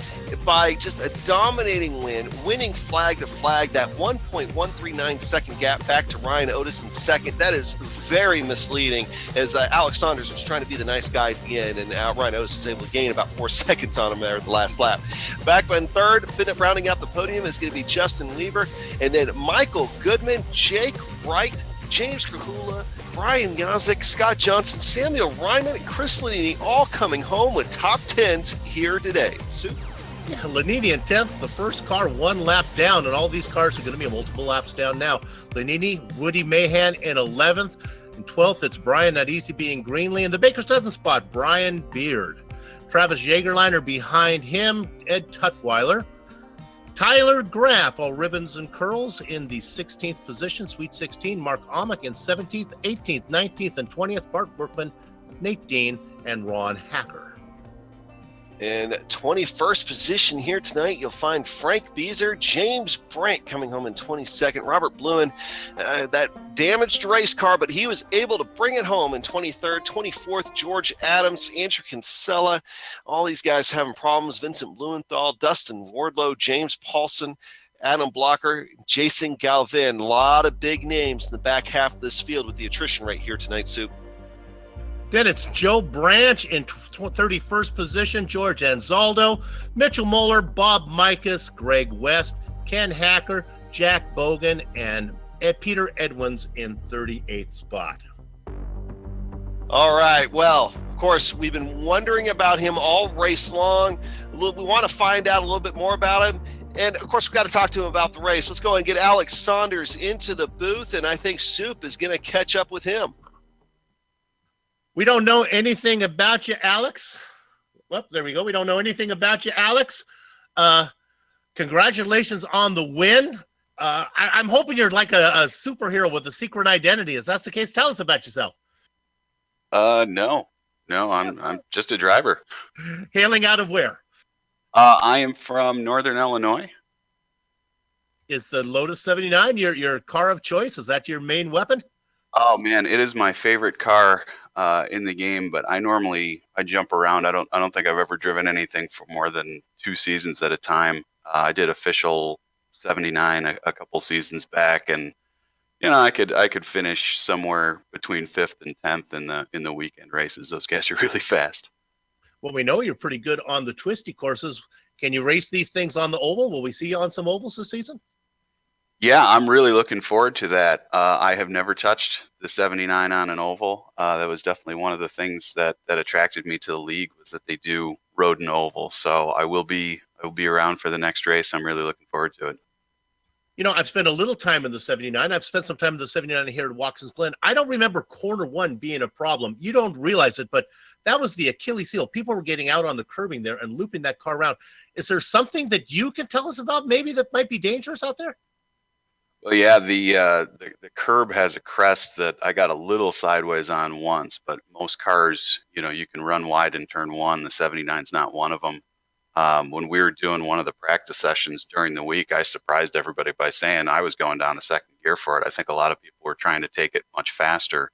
Speaker 3: by just a dominating win, winning flag to flag, that 1.139 second gap back to Ryan Otis in second. That is very misleading, as Alex Saunders was trying to be the nice guy at the end, and Ryan Otis was able to gain about 4 seconds on him there at the last lap. Back in third, rounding out the podium is going to be Justin Weaver, and then Michael Goodman, Jake Wright, James Krahula, Brian Yazik, Scott Johnson, Samuel Ryman, and Chris Lanini all coming home with top 10s here today. Soup?
Speaker 4: Yeah, Lanini in 10th, the first car 1 lap down, and all these cars are going to be multiple laps down now. Lanini, Woody Mahan in 11th. In 12th, it's Brian Not Easy being Greenlee. In the Baker's 7th spot, Brian Beard. Travis Jagerliner behind him, Ed Tutwiler. Tyler Graff, all ribbons and curls, in the 16th position, Sweet 16. Mark Amick in 17th, 18th, 19th, and 20th. Bart Workman, Nate Dean, and Ron Hacker.
Speaker 3: In 21st position here tonight, you'll find Frank Beezer, James Brandt coming home in 22nd, Robert Bluen, that damaged race car, but he was able to bring it home in 23rd, 24th, George Adams, Andrew Kinsella, all these guys having problems, Vincent Blumenthal, Dustin Wardlow, James Paulson, Adam Blocker, Jason Galvin, a lot of big names in the back half of this field with the attrition rate here tonight, Soup.
Speaker 4: Then it's Joe Branch in 31st position, George Anzaldo, Mitchell Moeller, Bob Mikas, Greg West, Ken Hacker, Jack Bogan, and Peter Edwins in 38th spot.
Speaker 3: All right. Well, of course, we've been wondering about him all race long. We want to find out a little bit more about him. And, of course, we've got to talk to him about the race. Let's go and get Alex Saunders into the booth, and I think Soup is going to catch up with him.
Speaker 4: We don't know anything about you, Alex. Well, there we go. We don't know anything about you, Alex. Congratulations on the win. I'm hoping you're like a superhero with a secret identity. If that's the case, tell us about yourself.
Speaker 7: No, I'm just a driver.
Speaker 4: Hailing out of where?
Speaker 7: I am from Northern Illinois.
Speaker 4: Is the Lotus 79 your car of choice? Is that your main weapon?
Speaker 7: Oh man, it is my favorite car in the game, but I jump around. I don't think I've ever driven anything for more than 2 seasons at a time. I did official 79 a couple seasons back, and I could finish somewhere between 5th and 10th in the weekend races. Those guys are really fast.
Speaker 4: Well, we know you're pretty good on the twisty courses. Can you race these things on the oval? Will we see you on some ovals this season?
Speaker 7: Yeah, I'm really looking forward to that. I have never touched the 79 on an oval. That was definitely one of the things that attracted me to the league, was that they do road and oval. So I will be around for the next race. I'm really looking forward to it.
Speaker 4: I've spent a little time in the 79. I've spent some time in the 79 here at Watkins Glen. I don't remember corner 1 being a problem. You don't realize it, but that was the Achilles heel. People were getting out on the curbing there and looping that car around. Is there something that you can tell us about maybe that might be dangerous out there?
Speaker 7: Well, yeah, the curb has a crest that I got a little sideways on once, but most cars, you can run wide in turn 1. The 79's not one of them. When we were doing one of the practice sessions during the week, I surprised everybody by saying I was going down to second gear for it. I think a lot of people were trying to take it much faster,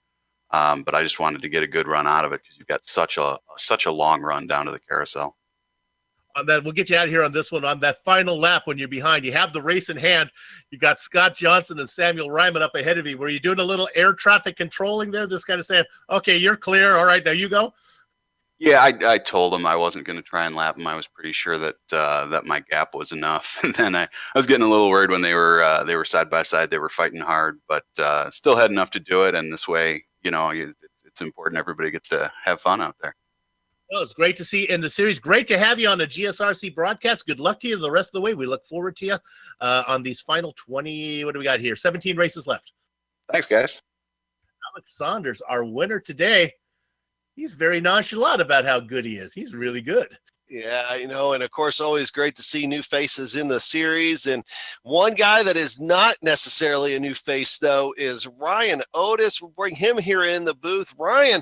Speaker 7: but I just wanted to get a good run out of it because you've got such a long run down to the carousel.
Speaker 4: On that, we'll get you out here on this one. On that final lap, when you're behind, you have the race in hand. You got Scott Johnson and Samuel Ryman up ahead of you. Were you doing a little air traffic controlling there? This kind of saying, okay, you're clear. All right, now you go.
Speaker 7: Yeah, I told him I wasn't going to try and lap him. I was pretty sure that my gap was enough. And then I was getting a little worried when they were side by side. They were fighting hard, but still had enough to do it. And this way, it's important everybody gets to have fun out there.
Speaker 4: Well, it's great to see you in the series. Great to have you on the GSRC broadcast. Good luck to you the rest of the way. We look forward to you on these final 20. What do we got here? 17 races left.
Speaker 7: Thanks, guys.
Speaker 4: Alex Saunders, our winner today. He's very nonchalant about how good he is. He's really good.
Speaker 3: Yeah, and of course, always great to see new faces in the series. And one guy that is not necessarily a new face, though, is Ryan Otis. We'll bring him here in the booth. Ryan,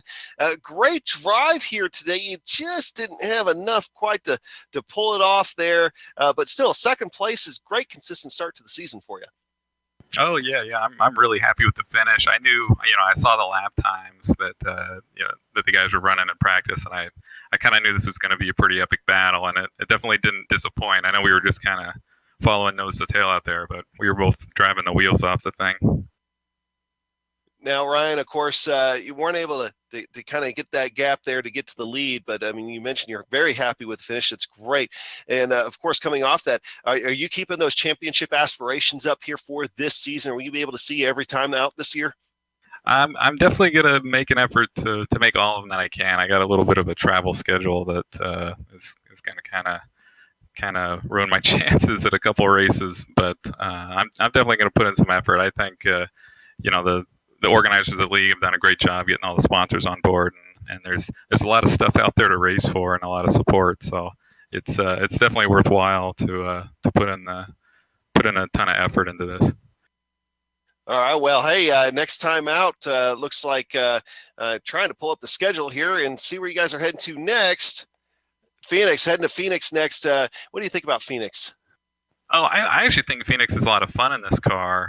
Speaker 3: great drive here today. You just didn't have enough quite to pull it off there, but still, second place is great, consistent start to the season for you.
Speaker 8: Oh yeah. I'm really happy with the finish. I knew, I saw the lap times that that the guys were running in practice, and I kind of knew this was going to be a pretty epic battle, and it definitely didn't disappoint. I know we were just kind of following nose to tail out there, but we were both driving the wheels off the thing.
Speaker 3: Now, Ryan, of course, you weren't able to kind of get that gap there to get to the lead, but I mean, you mentioned you're very happy with the finish. It's great. And of course, coming off that, are you keeping those championship aspirations up here for this season? Will you be able to see every time out this year?
Speaker 8: I'm definitely gonna make an effort to make all of them that I can. I got a little bit of a travel schedule that is gonna kind of ruin my chances at a couple of races, but I'm definitely gonna put in some effort. I think the organizers of the league have done a great job getting all the sponsors on board, and there's a lot of stuff out there to race for and a lot of support. So it's definitely worthwhile to put in a ton of effort into this.
Speaker 3: All right. Well, hey, next time out, looks like trying to pull up the schedule here and see where you guys are heading to next. Phoenix, heading to Phoenix next. What do you think about Phoenix?
Speaker 8: Oh, I actually think Phoenix is a lot of fun in this car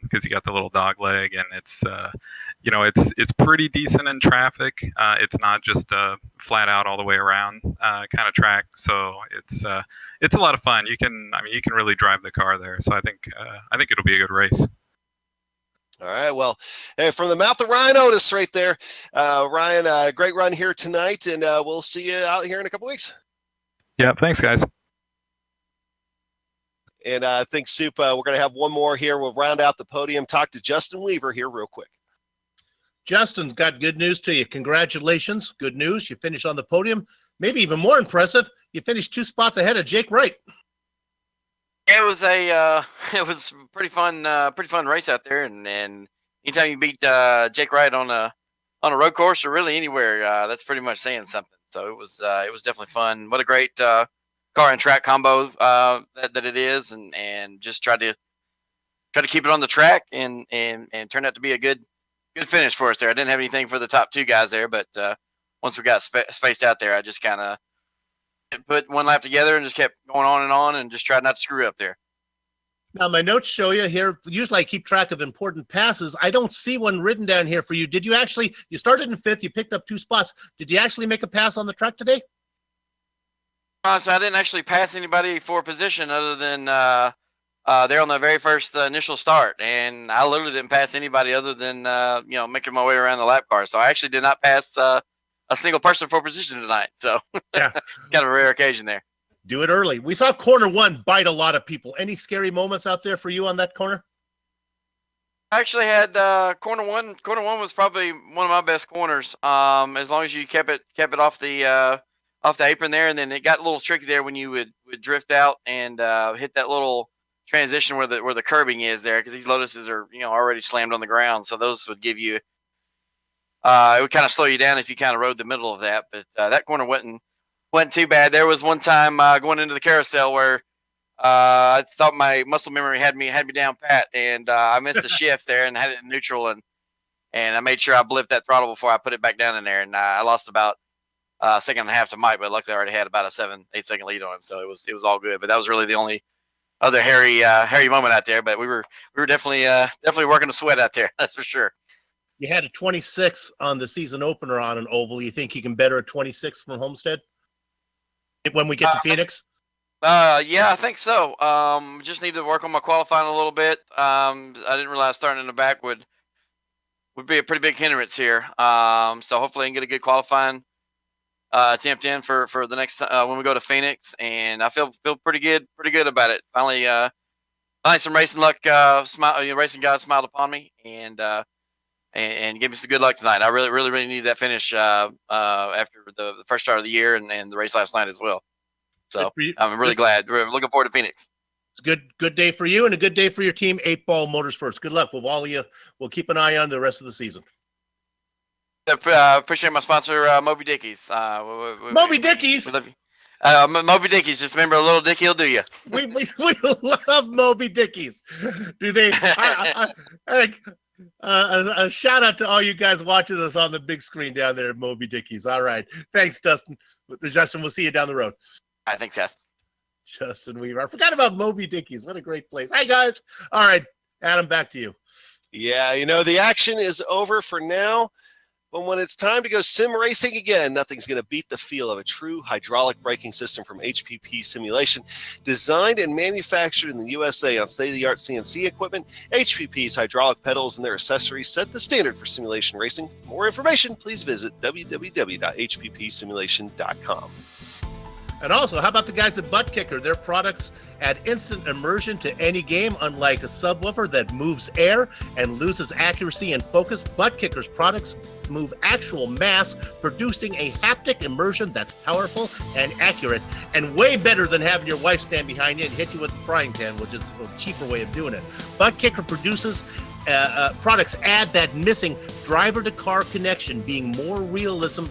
Speaker 8: because you got the little dog leg, and it's pretty decent in traffic. It's not just a flat out all the way around kind of track, so it's a lot of fun. You can really drive the car there, so I think it'll be a good race.
Speaker 3: All right. Well, hey, from the mouth of Ryan Otis right there. Ryan, great run here tonight, and we'll see you out here in a couple weeks.
Speaker 8: Yeah, thanks, guys.
Speaker 3: And I think, Soup, we're going to have one more here. We'll round out the podium, talk to Justin Weaver here real quick.
Speaker 4: Justin's got good news to you. Congratulations. Good news. You finished on the podium. Maybe even more impressive, you finished 2 spots ahead of Jake Wright.
Speaker 9: It was a pretty fun race out there, and anytime you beat Jake Wright on a road course or really anywhere, that's pretty much saying something. So it was definitely fun. What a great car and track combo that it is, and just try to keep it on the track and turned out to be a good finish for us there. I didn't have anything for the top 2 guys there, but once we got spaced out there, I just kind of put one lap together and just kept going on and just tried not to screw up there.
Speaker 4: Now, my notes show you here, usually I keep track of important passes. I don't see one written down here for you. Did you started in 5th, you picked up 2 spots. Did you actually make a pass on the track today?
Speaker 9: So I didn't actually pass anybody for a position other than there on the very first initial start. And I literally didn't pass anybody other than, making my way around the lap car. So I actually did not pass a single person for position tonight. So
Speaker 4: yeah,
Speaker 9: kind of a rare occasion there.
Speaker 4: Do it early. We saw corner 1 bite a lot of people. Any scary moments out there for you on that corner?
Speaker 9: I actually had corner one. Corner 1 was probably one of my best corners. As long as you kept it off the apron there, and then it got a little tricky there when you would drift out and hit that little transition where the curbing is there, because these Lotuses are already slammed on the ground, so those would give you it would kind of slow you down if you kind of rode the middle of that. But that corner wasn't too bad. There was one time going into the carousel where I thought my muscle memory had me down pat, and I missed a shift there and had it in neutral, and I made sure I blipped that throttle before I put it back down in there, and I lost about a second and a half to Mike, but luckily I already had about a 7-8 second lead on him, so it was all good. But that was really the only other hairy moment out there. But we were definitely working the sweat out there, that's for sure.
Speaker 4: You had a 26 on the season opener on an oval. You think you can better a 26 from Homestead when we get to Phoenix?
Speaker 9: Yeah, I think so. Just need to work on my qualifying a little bit. I didn't realize starting in the back would be a pretty big hindrance here. So hopefully I can get a good qualifying attempt in for the next when we go to Phoenix, and I feel pretty good about it. Finally some racing luck. Racing God smiled upon me and gave me some good luck tonight. I really needed that finish after the first start of the year and the race last night as well. So I'm really glad. We're looking forward to Phoenix.
Speaker 4: It's a good day for you and a good day for your team, 8 Ball Motorsports. Good luck with all of you. We'll keep an eye on the rest of the season.
Speaker 9: Appreciate my sponsor, Moby Dickies.
Speaker 4: Moby Dickies?
Speaker 9: Moby Dickies. Just remember, a little Dickie will do you.
Speaker 4: We love Moby Dickies. Do they? A shout out to all you guys watching us on the big screen down there at Moby Dickies. All right. Thanks, Dustin. Justin, we'll see you down the road.
Speaker 9: I think so.
Speaker 4: Justin Weaver. I forgot about Moby Dickies. What a great place. Hi, guys. All right. Adam, back to you.
Speaker 3: Yeah, the action is over for now. But when it's time to go sim racing again, nothing's going to beat the feel of a true hydraulic braking system from HPP Simulation. Designed and manufactured in the USA on state-of-the-art CNC equipment, HPP's hydraulic pedals and their accessories set the standard for simulation racing. For more information, please visit www.hppsimulation.com.
Speaker 4: And also, how about the guys at Butt Kicker? Their products add instant immersion to any game, unlike a subwoofer that moves air and loses accuracy and focus. Butt Kicker's products move actual mass, producing a haptic immersion that's powerful and accurate, and way better than having your wife stand behind you and hit you with a frying pan, which is a cheaper way of doing it. Butt Kicker produces products add that missing driver-to-car connection, bringing more realism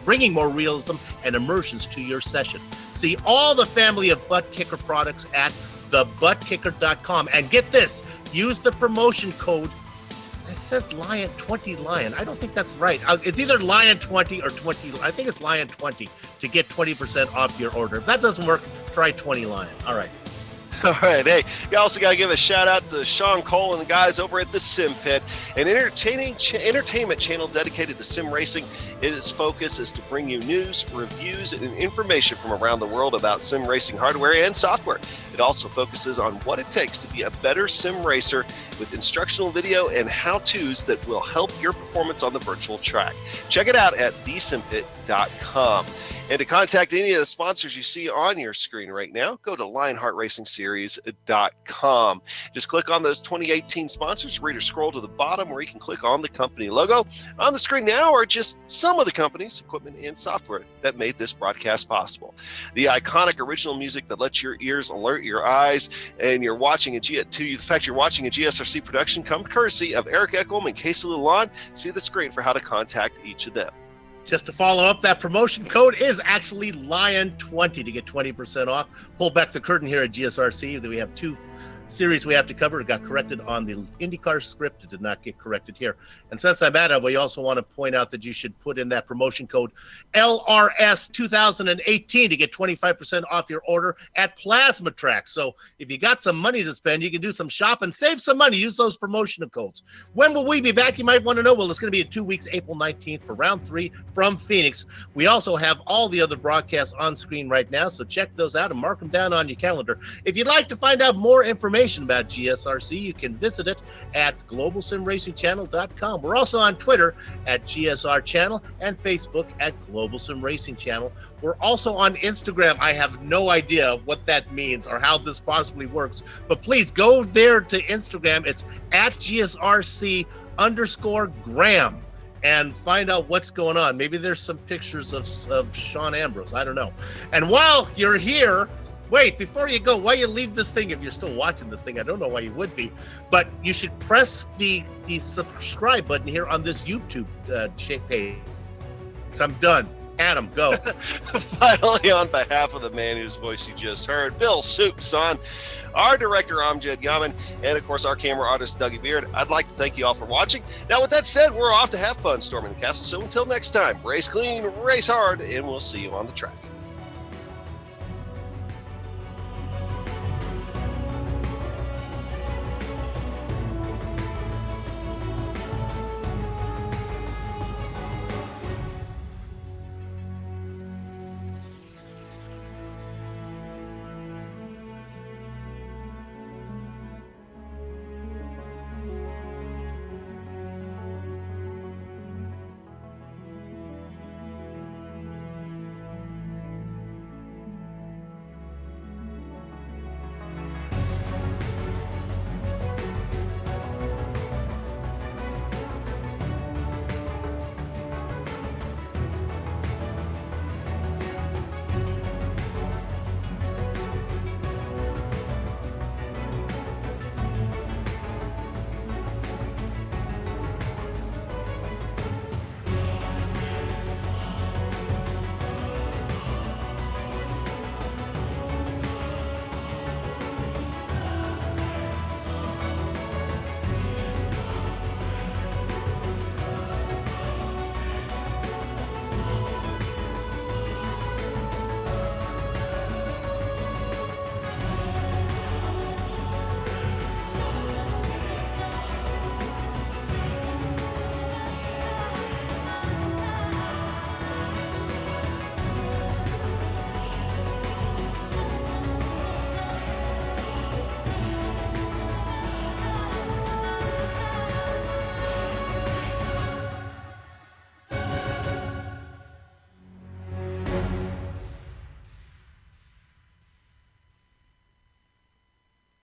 Speaker 4: and immersions to your session. See all the family of Butt Kicker products at thebuttkicker.com. And get this, use the promotion code. It says Lion20Lion. I don't think that's right. It's either Lion20 or 20. I think it's Lion20 to get 20% off your order. If that doesn't work, try 20Lion. All right.
Speaker 3: All right, hey, you also got to give a shout out to Sean Cole and the guys over at the Sim Pit, an entertainment channel dedicated to sim racing. Its focus is to bring you news, reviews, and information from around the world about sim racing hardware and software. It also focuses on what it takes to be a better sim racer with instructional video and how-tos that will help your performance on the virtual track. Check it out at thesimpit.com. And to contact any of the sponsors you see on your screen right now, go to LionheartRacingSeries.com. Just click on those 2018 sponsors, read or scroll to the bottom where you can click on the company logo. On the screen now are just some of the companies, equipment, and software that made this broadcast possible. The iconic original music that lets your ears alert your eyes, and you're watching a GSRC production come courtesy of Eric Echolm and Casey Lalonde. See the screen for how to contact each of them.
Speaker 4: Just to follow up, that promotion code is actually Lion20 to get 20% off. Pull back the curtain here at GSRC. We have two series we have to cover. It got corrected on the IndyCar script. It did not get corrected here. And since I'm at it, we also want to point out that you should put in that promotion code LRS 2018 to get 25% off your order at Plasma Track. So if you got some money to spend, you can do some shopping, save some money, use those promotional codes. When will we be back? You might want to know. Well, it's going to be in 2 weeks, April 19th for round 3 from Phoenix. We also have all the other broadcasts on screen right now, so check those out and mark them down on your calendar. If you'd like to find out more information about GSRC, you can visit it at globalsimracingchannel.com. We're also on Twitter at GSR Channel and Facebook at Global Sim Racing Channel. We're also on Instagram. I have no idea what that means or how this possibly works, but please go there to Instagram. It's at GSRC_Graham and find out what's going on. Maybe there's some pictures of Sean Ambrose. I don't know. And while you're here, wait, before you go, while you leave this thing, if you're still watching this thing, I don't know why you would be, but you should press the subscribe button here on this YouTube page. So I'm done. Adam, go.
Speaker 3: Finally, on behalf of the man whose voice you just heard, Bill Soups on, our director, Amjad Yaman, and of course, our camera artist, Dougie Beard, I'd like to thank you all for watching. Now, with that said, we're off to have fun storming the castle. So until next time, race clean, race hard, and we'll see you on the track.